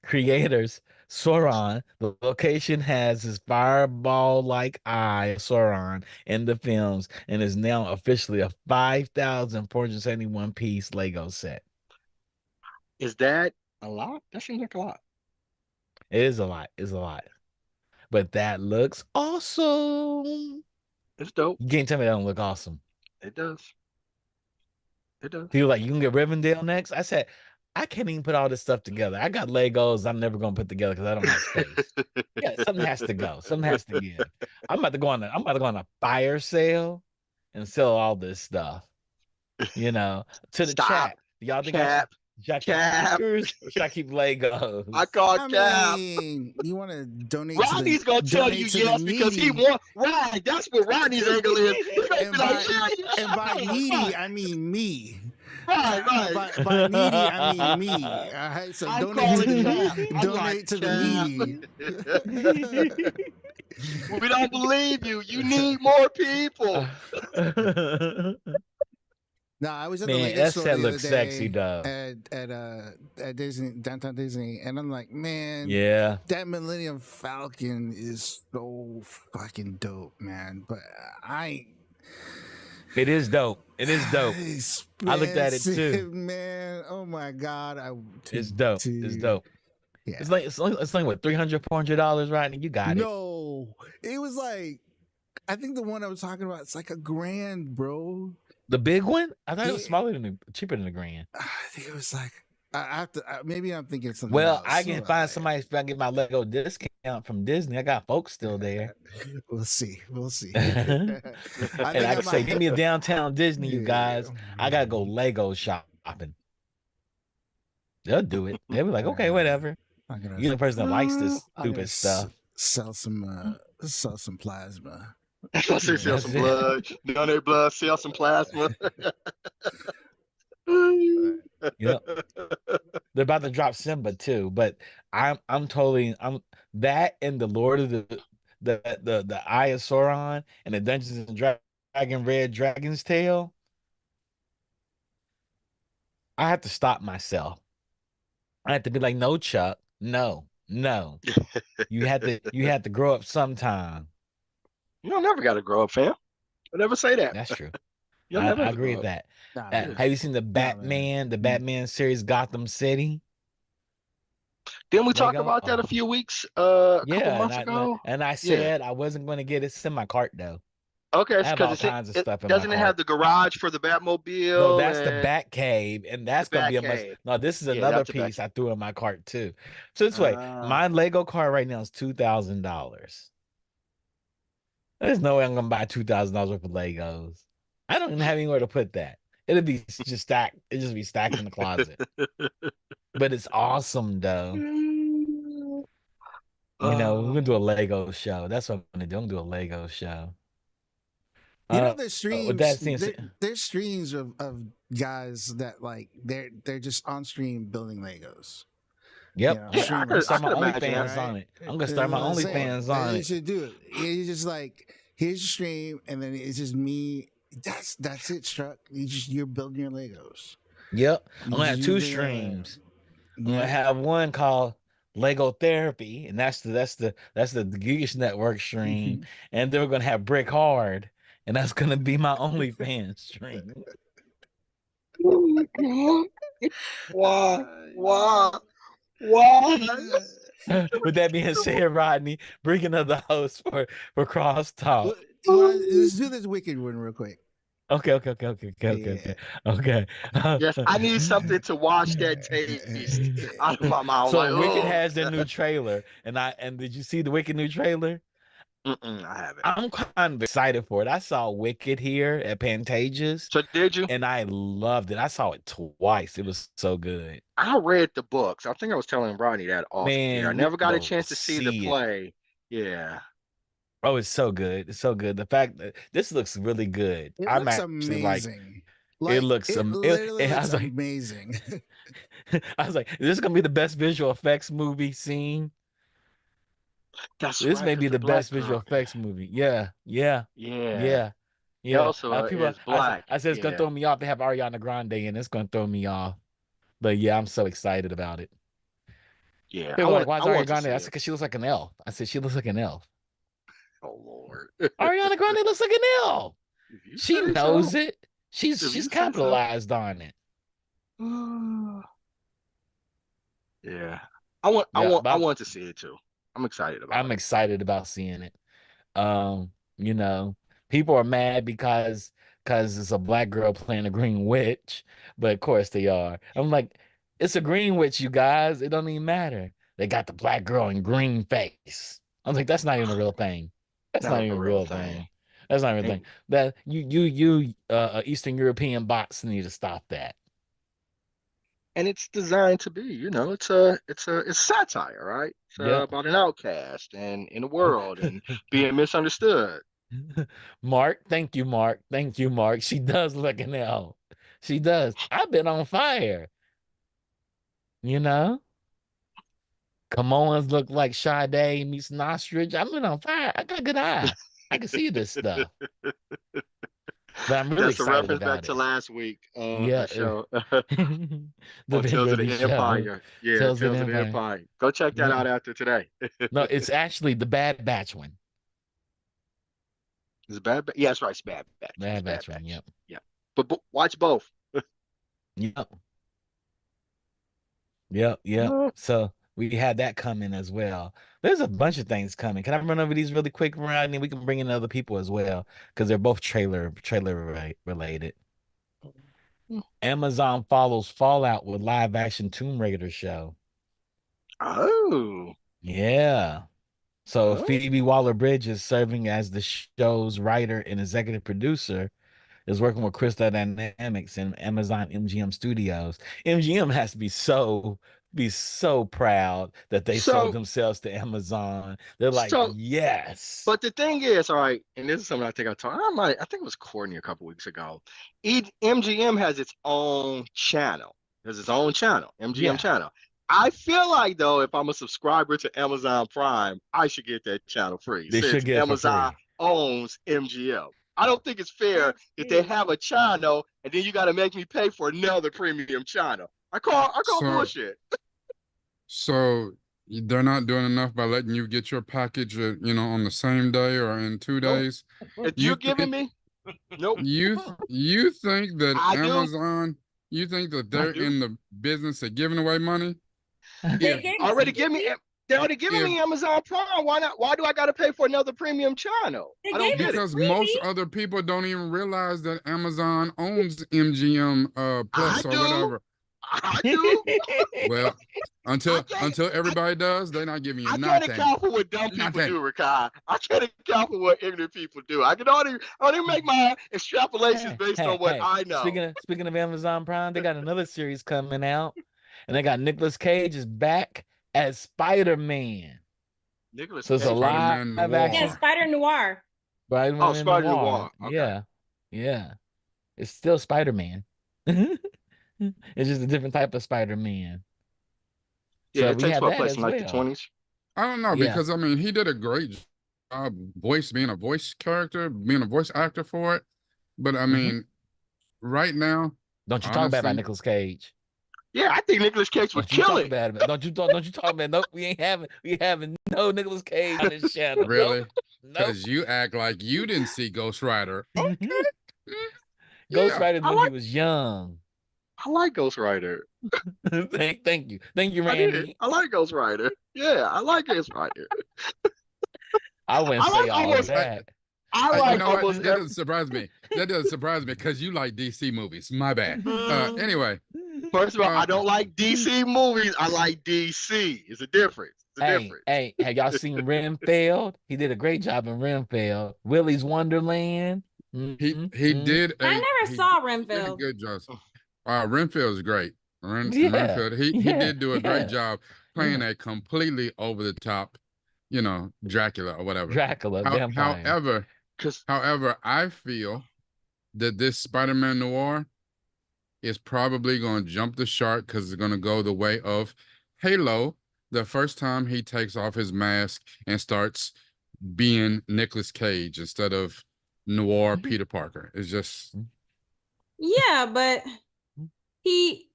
[SPEAKER 1] creators, Sauron, the location has his fireball-like eye of Sauron in the films and is now officially a 5,471 piece Lego set.
[SPEAKER 2] Is that a lot? That seems like a lot.
[SPEAKER 1] It is a lot. It's a lot. But that looks awesome.
[SPEAKER 2] It's dope.
[SPEAKER 1] You can't tell me that don't look awesome.
[SPEAKER 2] It does. It does.
[SPEAKER 1] He was like, you can get Rivendell next. I said, I can't even put all this stuff together. I got Legos I'm never gonna put together because I don't have space. Yeah, something has to go. Something has to give. I'm about to go on a fire sale and sell all this stuff. You know, to the
[SPEAKER 2] Stop.
[SPEAKER 1] chat. Y'all think
[SPEAKER 2] Cap.
[SPEAKER 1] should I keep
[SPEAKER 2] Cap.
[SPEAKER 1] stickers or should I keep
[SPEAKER 2] I
[SPEAKER 1] Legos?
[SPEAKER 2] call
[SPEAKER 3] I
[SPEAKER 2] Cap.
[SPEAKER 3] mean, you want to
[SPEAKER 2] Rodney's gonna tell you
[SPEAKER 3] donate to the
[SPEAKER 2] yes because he
[SPEAKER 3] needy,
[SPEAKER 2] want right. That's what Rodney's angle is. He's gonna be
[SPEAKER 3] and
[SPEAKER 2] like,
[SPEAKER 3] by
[SPEAKER 2] yeah,
[SPEAKER 3] and by
[SPEAKER 2] yeah,
[SPEAKER 3] needy
[SPEAKER 2] right,
[SPEAKER 3] I mean me.
[SPEAKER 2] right, right.
[SPEAKER 3] By needy I mean me. All right, so
[SPEAKER 2] I'm calling Cap. I'm like,
[SPEAKER 3] donate to the
[SPEAKER 2] Cap.
[SPEAKER 3] needy.
[SPEAKER 2] We don't believe you. You need more people.
[SPEAKER 3] No, I was at the
[SPEAKER 1] Man,
[SPEAKER 3] Lego
[SPEAKER 1] that
[SPEAKER 3] store
[SPEAKER 1] set
[SPEAKER 3] the other
[SPEAKER 1] looks sexy
[SPEAKER 3] day
[SPEAKER 1] though.
[SPEAKER 3] at Disney, downtown Disney, and I'm like, man,
[SPEAKER 1] Yeah,
[SPEAKER 3] that Millennium Falcon is so fucking dope, man. But I
[SPEAKER 1] it is dope. It is dope. I looked at it too.
[SPEAKER 3] expensive, man. Oh my god, I
[SPEAKER 1] It's dope. It's
[SPEAKER 3] to
[SPEAKER 1] dope.
[SPEAKER 3] yeah.
[SPEAKER 1] It's like what, $300, $400, right? And you got it.
[SPEAKER 3] No, it was like I think the one I was talking about. It's like $1,000, bro.
[SPEAKER 1] The big one? I thought it was
[SPEAKER 3] It,
[SPEAKER 1] smaller than cheaper than $1,000.
[SPEAKER 3] I think it was like I have to. Maybe I'm thinking something
[SPEAKER 1] Well, I
[SPEAKER 3] else.
[SPEAKER 1] can find somebody if I get my Lego discount from Disney. I got folks still there.
[SPEAKER 3] We'll see. We'll see.
[SPEAKER 1] And
[SPEAKER 3] I think
[SPEAKER 1] I
[SPEAKER 3] I
[SPEAKER 1] can say,
[SPEAKER 3] might.
[SPEAKER 1] give me a downtown Disney, you
[SPEAKER 3] Yeah.
[SPEAKER 1] guys. I gotta go Lego shopping. They'll do it. They'll be like, okay, whatever.
[SPEAKER 3] I'm gonna.
[SPEAKER 1] You're the person that likes this
[SPEAKER 3] I'm gonna
[SPEAKER 1] stupid stuff.
[SPEAKER 3] sell some plasma.
[SPEAKER 2] I say sell
[SPEAKER 1] That's
[SPEAKER 2] some
[SPEAKER 1] it.
[SPEAKER 2] blood, donate blood, sell some plasma.
[SPEAKER 1] Yep. They're about to drop Simba too, but I'm that and the Lord of the Eye of Sauron and the Dungeons and Dragon Red Dragon's Tail. I have to stop myself. I have to be like, no, Chuck, no, no. You had to grow up sometime.
[SPEAKER 2] You don't never got to grow up, fam. I'll never say that.
[SPEAKER 1] That's true.
[SPEAKER 2] You'll never
[SPEAKER 1] I
[SPEAKER 2] have to
[SPEAKER 1] agree
[SPEAKER 2] grow
[SPEAKER 1] with
[SPEAKER 2] up.
[SPEAKER 1] that.
[SPEAKER 3] Nah, man.
[SPEAKER 1] Have you seen
[SPEAKER 3] Nah, man.
[SPEAKER 1] The Batman series Gotham City?
[SPEAKER 2] Didn't we talk
[SPEAKER 1] Lego?
[SPEAKER 2] about that a
[SPEAKER 1] Oh,
[SPEAKER 2] few weeks, a couple
[SPEAKER 1] yeah,
[SPEAKER 2] months ago?
[SPEAKER 1] and I
[SPEAKER 2] Yeah.
[SPEAKER 1] said I wasn't going to get it. It's in my cart though.
[SPEAKER 2] Okay,
[SPEAKER 1] I
[SPEAKER 2] it's
[SPEAKER 1] have
[SPEAKER 2] because
[SPEAKER 1] all kinds of
[SPEAKER 2] it
[SPEAKER 1] stuff in my
[SPEAKER 2] doesn't it have
[SPEAKER 1] cart.
[SPEAKER 2] the garage for the
[SPEAKER 1] No,
[SPEAKER 2] Batmobile
[SPEAKER 1] that's the
[SPEAKER 2] and
[SPEAKER 1] Bat Cave, and
[SPEAKER 2] the
[SPEAKER 1] that's gonna be a must.
[SPEAKER 2] Batcave?
[SPEAKER 1] No, this is
[SPEAKER 2] Yeah,
[SPEAKER 1] another
[SPEAKER 2] that's a
[SPEAKER 1] piece
[SPEAKER 2] Batcave.
[SPEAKER 1] I threw in my cart too. So this way,
[SPEAKER 2] Uh,
[SPEAKER 1] my Lego cart right now is $2,000. There's no way I'm gonna buy $2,000 worth of Legos. I don't even have anywhere to put that. It'll be just stacked. It'll just be stacked in the closet. But it's awesome though. You know, we're gonna do a
[SPEAKER 2] uh,
[SPEAKER 1] Lego show. That's what I'm gonna do. I'm gonna do a Lego show.
[SPEAKER 3] There's
[SPEAKER 1] With
[SPEAKER 3] streams.
[SPEAKER 1] that scene,
[SPEAKER 3] There's streams of guys that like they're just on stream building Legos.
[SPEAKER 1] yep, yep.
[SPEAKER 2] Yeah,
[SPEAKER 1] I'm gonna
[SPEAKER 3] Streamers,
[SPEAKER 2] I
[SPEAKER 1] start my
[SPEAKER 2] could imagine that.
[SPEAKER 1] OnlyFans
[SPEAKER 3] right?
[SPEAKER 1] on it. I'm gonna
[SPEAKER 3] That's
[SPEAKER 1] start my
[SPEAKER 3] what I'm saying.
[SPEAKER 1] OnlyFans
[SPEAKER 3] That
[SPEAKER 1] on
[SPEAKER 3] you
[SPEAKER 1] it.
[SPEAKER 3] should do it. You just like here's your stream, and then it's just me. That's it, Struck. You're building your Legos.
[SPEAKER 1] Yep. I'm
[SPEAKER 3] You
[SPEAKER 1] gonna
[SPEAKER 3] just
[SPEAKER 1] have
[SPEAKER 3] you
[SPEAKER 1] two
[SPEAKER 3] build
[SPEAKER 1] streams. I'm gonna
[SPEAKER 3] yeah.
[SPEAKER 1] have one called Lego Therapy, and that's the Geekish Network stream, and then we're gonna have Brick Hard, and that's gonna be my OnlyFans stream.
[SPEAKER 2] Why? Why? Why?
[SPEAKER 1] With that being said, Rodney, bring another host for Crosstalk.
[SPEAKER 3] Let's do this wicked one real quick.
[SPEAKER 1] Okay. Okay.
[SPEAKER 2] Yes, I need something to wash that taste out of my mouth.
[SPEAKER 1] So
[SPEAKER 2] Like,
[SPEAKER 1] Wicked
[SPEAKER 2] oh,
[SPEAKER 1] has their new trailer, and did you see the Wicked new trailer?
[SPEAKER 2] I haven't.
[SPEAKER 1] I'm kind of excited for it. I saw Wicked here at Pantages,
[SPEAKER 2] So did you?
[SPEAKER 1] and I loved it. I saw it twice. It was so good.
[SPEAKER 2] I read the books. I think I was telling Rodney that off air. I
[SPEAKER 1] Man, we
[SPEAKER 2] never got a
[SPEAKER 1] go
[SPEAKER 2] chance to see the
[SPEAKER 1] see it.
[SPEAKER 2] play. Yeah.
[SPEAKER 1] Oh, it's so good. It's so good. The fact that this looks really good.
[SPEAKER 3] It
[SPEAKER 1] I'm
[SPEAKER 3] looks
[SPEAKER 1] actually like,
[SPEAKER 3] amazing.
[SPEAKER 1] it
[SPEAKER 3] Like
[SPEAKER 1] looks
[SPEAKER 3] it literally
[SPEAKER 1] I
[SPEAKER 3] looks
[SPEAKER 1] was like,
[SPEAKER 3] amazing.
[SPEAKER 1] I was like, is this gonna be the best visual effects movie scene?
[SPEAKER 2] That's
[SPEAKER 1] This
[SPEAKER 2] right,
[SPEAKER 1] may
[SPEAKER 2] because
[SPEAKER 1] be
[SPEAKER 2] the
[SPEAKER 1] the
[SPEAKER 2] black
[SPEAKER 1] best visual
[SPEAKER 2] girl.
[SPEAKER 1] effects movie. Yeah, yeah,
[SPEAKER 2] Yeah.
[SPEAKER 1] yeah, yeah.
[SPEAKER 2] Elsa
[SPEAKER 1] People,
[SPEAKER 2] is black.
[SPEAKER 1] I said it's gonna
[SPEAKER 2] Yeah.
[SPEAKER 1] throw me off to have Ariana Grande, and it's gonna throw me off. But yeah, I'm so excited about it.
[SPEAKER 2] Yeah.
[SPEAKER 1] People are like, why is
[SPEAKER 2] I
[SPEAKER 1] Ariana
[SPEAKER 2] want to
[SPEAKER 1] Grande?
[SPEAKER 2] see
[SPEAKER 1] I said,
[SPEAKER 2] it.
[SPEAKER 1] because she looks like an elf. I said, she looks like an elf.
[SPEAKER 2] Oh Lord.
[SPEAKER 1] Ariana Grande looks like an elf.
[SPEAKER 2] If you
[SPEAKER 1] She
[SPEAKER 2] say
[SPEAKER 1] knows
[SPEAKER 2] so.
[SPEAKER 1] it.
[SPEAKER 2] If
[SPEAKER 1] She's
[SPEAKER 2] you say so.
[SPEAKER 1] capitalized on it.
[SPEAKER 2] Yeah.
[SPEAKER 1] Yeah,
[SPEAKER 2] I
[SPEAKER 1] but
[SPEAKER 2] want to see it too. I'm excited about
[SPEAKER 1] I'm
[SPEAKER 2] it.
[SPEAKER 1] excited about seeing it. You know, people are mad because it's a black girl playing a green witch, but of course they are. I'm like, it's a green witch, you guys. It don't even matter. They got the black girl in green face. I was like, that's not even a real thing. That's not
[SPEAKER 2] Not
[SPEAKER 1] even
[SPEAKER 2] a
[SPEAKER 1] a
[SPEAKER 2] real
[SPEAKER 1] real
[SPEAKER 2] thing.
[SPEAKER 1] thing. That's not a real thing.
[SPEAKER 2] And
[SPEAKER 1] That you Eastern European bots need to stop that.
[SPEAKER 2] it's designed to be, it's satire, right? It's
[SPEAKER 1] Yep.
[SPEAKER 2] about an outcast and in the world and being misunderstood.
[SPEAKER 1] Mark, thank you, Mark. Thank you, Mark. She does look an elf. She does. I've been on fire, you know? Camoans look like Sade meets an ostrich. I've been on fire. I got a good eye. I can see this stuff. But I'm really
[SPEAKER 2] That's a
[SPEAKER 1] excited
[SPEAKER 2] reference back
[SPEAKER 1] about
[SPEAKER 2] to
[SPEAKER 1] it.
[SPEAKER 2] last week
[SPEAKER 1] Yeah.
[SPEAKER 2] show
[SPEAKER 1] The
[SPEAKER 2] on
[SPEAKER 1] binge
[SPEAKER 2] Tales of
[SPEAKER 1] worthy
[SPEAKER 2] the
[SPEAKER 1] show.
[SPEAKER 2] Empire. Yeah,
[SPEAKER 1] Tells it
[SPEAKER 2] Tales of the
[SPEAKER 1] empire.
[SPEAKER 2] Empire. Go check that
[SPEAKER 1] No,
[SPEAKER 2] out after today.
[SPEAKER 1] no, it's actually the Bad Batch one.
[SPEAKER 2] Is it bad? Yeah, that's right. It's bad batch. It's
[SPEAKER 1] Bad
[SPEAKER 2] bad
[SPEAKER 1] Batch one.
[SPEAKER 2] batch.
[SPEAKER 1] Yep.
[SPEAKER 2] Yeah, but watch both.
[SPEAKER 1] Yep. Yep. Yep.
[SPEAKER 2] Uh,
[SPEAKER 1] So we had that coming as well. There's a bunch of things coming. Can I run over these really quick, Rodney? We can bring in other people as well because they're both related. Amazon follows Fallout with live action Tomb Raider show.
[SPEAKER 2] Oh.
[SPEAKER 1] Yeah. So
[SPEAKER 2] Oh.
[SPEAKER 1] Phoebe Waller-Bridge is serving as the show's writer and executive producer, is working with Crystal Dynamics and Amazon MGM Studios. MGM has to be so proud that they sold
[SPEAKER 2] So
[SPEAKER 1] themselves to Amazon. They're like,
[SPEAKER 2] so
[SPEAKER 1] yes.
[SPEAKER 2] But the thing is, all right, and this is something I think I talked. I think it was Courtney a couple weeks ago. MGM has its own channel. There's its own channel, MGM
[SPEAKER 1] Yeah,
[SPEAKER 2] channel. I feel like though, if I'm a subscriber to Amazon Prime, I should get that channel free
[SPEAKER 1] they should
[SPEAKER 2] since
[SPEAKER 1] get it for
[SPEAKER 2] Amazon
[SPEAKER 1] free.
[SPEAKER 2] owns MGM. I don't think it's fair that they have a channel and then you got to make me pay for another premium channel. I call
[SPEAKER 4] So,
[SPEAKER 2] bullshit.
[SPEAKER 4] so they're not doing enough by letting you get your package, on the same day or in two
[SPEAKER 2] Nope.
[SPEAKER 4] days.
[SPEAKER 2] If
[SPEAKER 4] You
[SPEAKER 2] you're giving
[SPEAKER 4] think
[SPEAKER 2] me, nope.
[SPEAKER 4] you think that
[SPEAKER 2] I do.
[SPEAKER 4] Amazon, you think that
[SPEAKER 2] I
[SPEAKER 4] they're
[SPEAKER 2] do.
[SPEAKER 4] in the business of giving away money?
[SPEAKER 5] They
[SPEAKER 4] If
[SPEAKER 5] gave
[SPEAKER 2] already give me
[SPEAKER 5] me.
[SPEAKER 2] they're already giving
[SPEAKER 4] if
[SPEAKER 2] me Amazon Prime. Why not? Why do I got to pay for another premium channel?
[SPEAKER 5] They
[SPEAKER 2] I don't
[SPEAKER 5] gave
[SPEAKER 2] get
[SPEAKER 5] us
[SPEAKER 2] it.
[SPEAKER 4] because most
[SPEAKER 5] freebie.
[SPEAKER 4] other people don't even realize that Amazon owns MGM
[SPEAKER 2] I
[SPEAKER 4] Plus or
[SPEAKER 2] do.
[SPEAKER 4] whatever.
[SPEAKER 2] I do.
[SPEAKER 4] Well,
[SPEAKER 2] I
[SPEAKER 4] until
[SPEAKER 2] can't.
[SPEAKER 4] until
[SPEAKER 2] I,
[SPEAKER 4] everybody does, they're not giving you
[SPEAKER 2] I can't
[SPEAKER 4] nothing.
[SPEAKER 2] account for what dumb people
[SPEAKER 4] Nothing.
[SPEAKER 2] do, Rikai. I can't account for what ignorant people do. I can only make my extrapolations
[SPEAKER 1] Hey,
[SPEAKER 2] based on
[SPEAKER 1] hey,
[SPEAKER 2] what
[SPEAKER 1] hey.
[SPEAKER 2] I know.
[SPEAKER 1] Speaking of Amazon Prime, they got another series coming out, and they got Nicolas Cage is back as Spider-Man.
[SPEAKER 2] Nicholas
[SPEAKER 1] So it's a
[SPEAKER 2] Cage.
[SPEAKER 4] Spider-Man
[SPEAKER 1] live
[SPEAKER 5] Yeah,
[SPEAKER 1] action.
[SPEAKER 4] Noir.
[SPEAKER 5] Spider Noir.
[SPEAKER 1] Spider-Man
[SPEAKER 2] Oh,
[SPEAKER 1] in
[SPEAKER 2] Spider
[SPEAKER 1] Noir.
[SPEAKER 2] Noir. Okay.
[SPEAKER 1] Yeah. Yeah. It's still Spider-Man. It's just a different type of Spider-Man.
[SPEAKER 2] Yeah,
[SPEAKER 1] So
[SPEAKER 2] it
[SPEAKER 1] we
[SPEAKER 2] takes
[SPEAKER 1] have
[SPEAKER 2] what
[SPEAKER 1] that
[SPEAKER 2] place in
[SPEAKER 1] as
[SPEAKER 2] like the
[SPEAKER 1] well.
[SPEAKER 2] 20s?
[SPEAKER 4] I don't know
[SPEAKER 1] Yeah.
[SPEAKER 4] because I mean he did a great job being a voice character, being a voice actor for it. But I
[SPEAKER 1] Hmm.
[SPEAKER 4] mean, right now,
[SPEAKER 1] Don't you talk bad about
[SPEAKER 4] honestly,
[SPEAKER 1] Nicolas Cage.
[SPEAKER 2] Yeah, I think Nicolas Cage would
[SPEAKER 1] Don't you
[SPEAKER 2] kill
[SPEAKER 1] talk
[SPEAKER 2] it.
[SPEAKER 1] bad about don't you talk bad. Nope, we having no Nicolas Cage on this channel. Nope.
[SPEAKER 4] really,
[SPEAKER 1] Nope.
[SPEAKER 4] because you act like you didn't see Ghost Rider. Okay, mm,
[SPEAKER 1] Ghost
[SPEAKER 4] yeah,
[SPEAKER 1] Rider
[SPEAKER 2] I
[SPEAKER 1] when he
[SPEAKER 2] like
[SPEAKER 1] was young.
[SPEAKER 2] I like Ghost Rider.
[SPEAKER 1] Thank you. Thank you,
[SPEAKER 2] I did.
[SPEAKER 1] Randy.
[SPEAKER 2] I like Ghost Rider. Yeah, I like Ghost Rider.
[SPEAKER 1] I wouldn't
[SPEAKER 2] I
[SPEAKER 1] say
[SPEAKER 2] like
[SPEAKER 1] all
[SPEAKER 2] almost
[SPEAKER 4] I,
[SPEAKER 1] that.
[SPEAKER 2] I
[SPEAKER 4] you
[SPEAKER 2] like
[SPEAKER 4] know what?
[SPEAKER 2] almost
[SPEAKER 4] That
[SPEAKER 2] every
[SPEAKER 4] doesn't surprise me. That doesn't surprise me because you like DC movies. My bad.
[SPEAKER 2] mm,
[SPEAKER 4] Anyway,
[SPEAKER 2] first of all,
[SPEAKER 4] uh,
[SPEAKER 2] I don't like DC movies. I like DC. It's a difference. It's a
[SPEAKER 1] Hey,
[SPEAKER 2] difference.
[SPEAKER 1] hey, have y'all seen Renfield? He did a great job in Renfield. Willy's Wonderland.
[SPEAKER 4] he did
[SPEAKER 5] I never saw
[SPEAKER 4] a
[SPEAKER 5] Renfield.
[SPEAKER 4] good job. Renfield's great.
[SPEAKER 1] Yeah,
[SPEAKER 4] Renfield, he
[SPEAKER 1] yeah,
[SPEAKER 4] did do a great
[SPEAKER 1] yeah,
[SPEAKER 4] job playing
[SPEAKER 1] yeah.
[SPEAKER 4] a completely over the top, Dracula or whatever.
[SPEAKER 1] Dracula, vampire.
[SPEAKER 4] However,
[SPEAKER 2] Cause
[SPEAKER 4] I feel that this Spider-Man Noir is probably going to jump the shark because it's going to go the way of Halo. The first time he takes off his mask and starts being Nicolas Cage instead of Noir Peter Parker. It's just
[SPEAKER 5] Yeah, but he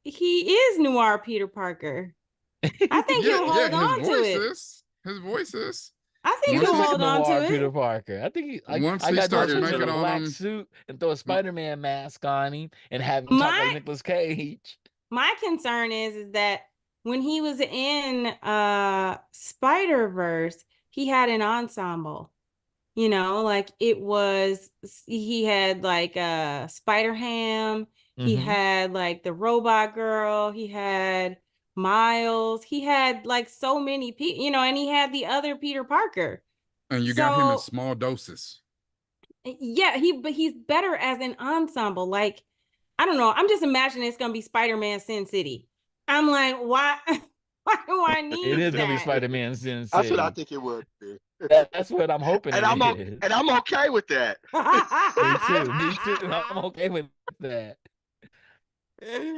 [SPEAKER 5] he is noir Peter Parker. I think
[SPEAKER 4] yeah,
[SPEAKER 5] he'll
[SPEAKER 4] yeah.
[SPEAKER 5] hold on to it.
[SPEAKER 4] His voices.
[SPEAKER 5] I think
[SPEAKER 4] Once
[SPEAKER 5] he'll
[SPEAKER 1] He's
[SPEAKER 4] he
[SPEAKER 1] like
[SPEAKER 5] hold on to
[SPEAKER 1] noir Peter
[SPEAKER 5] it.
[SPEAKER 1] Parker. I think
[SPEAKER 4] once
[SPEAKER 1] I
[SPEAKER 4] he
[SPEAKER 1] got to
[SPEAKER 2] I
[SPEAKER 4] starts
[SPEAKER 1] put
[SPEAKER 2] do
[SPEAKER 1] him in a
[SPEAKER 4] making
[SPEAKER 2] too.
[SPEAKER 4] all
[SPEAKER 1] black
[SPEAKER 4] them,
[SPEAKER 1] suit and throw a
[SPEAKER 4] uh,
[SPEAKER 1] Spider-Man mask on him and have him talk like
[SPEAKER 5] My
[SPEAKER 1] Nicolas Cage.
[SPEAKER 5] my concern is that when he was in Spider-Verse, he had an ensemble. Like he had like Spider-Ham, he
[SPEAKER 1] Hmm.
[SPEAKER 5] had like the robot girl, he had Miles, he had like so many people, and he had the other Peter Parker.
[SPEAKER 4] and you got him in
[SPEAKER 5] So
[SPEAKER 4] small doses.
[SPEAKER 5] yeah, but he's better as an ensemble. Like, I don't know. I'm just imagining it's gonna be Spider-Man Sin City. I'm like, why why do I
[SPEAKER 1] It
[SPEAKER 5] need
[SPEAKER 1] is gonna be
[SPEAKER 5] that?
[SPEAKER 1] Spider-Man Sin
[SPEAKER 2] That's what I
[SPEAKER 1] City.
[SPEAKER 2] think it would be.
[SPEAKER 1] That's what I'm hoping
[SPEAKER 2] And
[SPEAKER 1] it
[SPEAKER 2] and
[SPEAKER 1] is.
[SPEAKER 2] I'm okay with that.
[SPEAKER 1] Me too. Me too. I'm okay with that.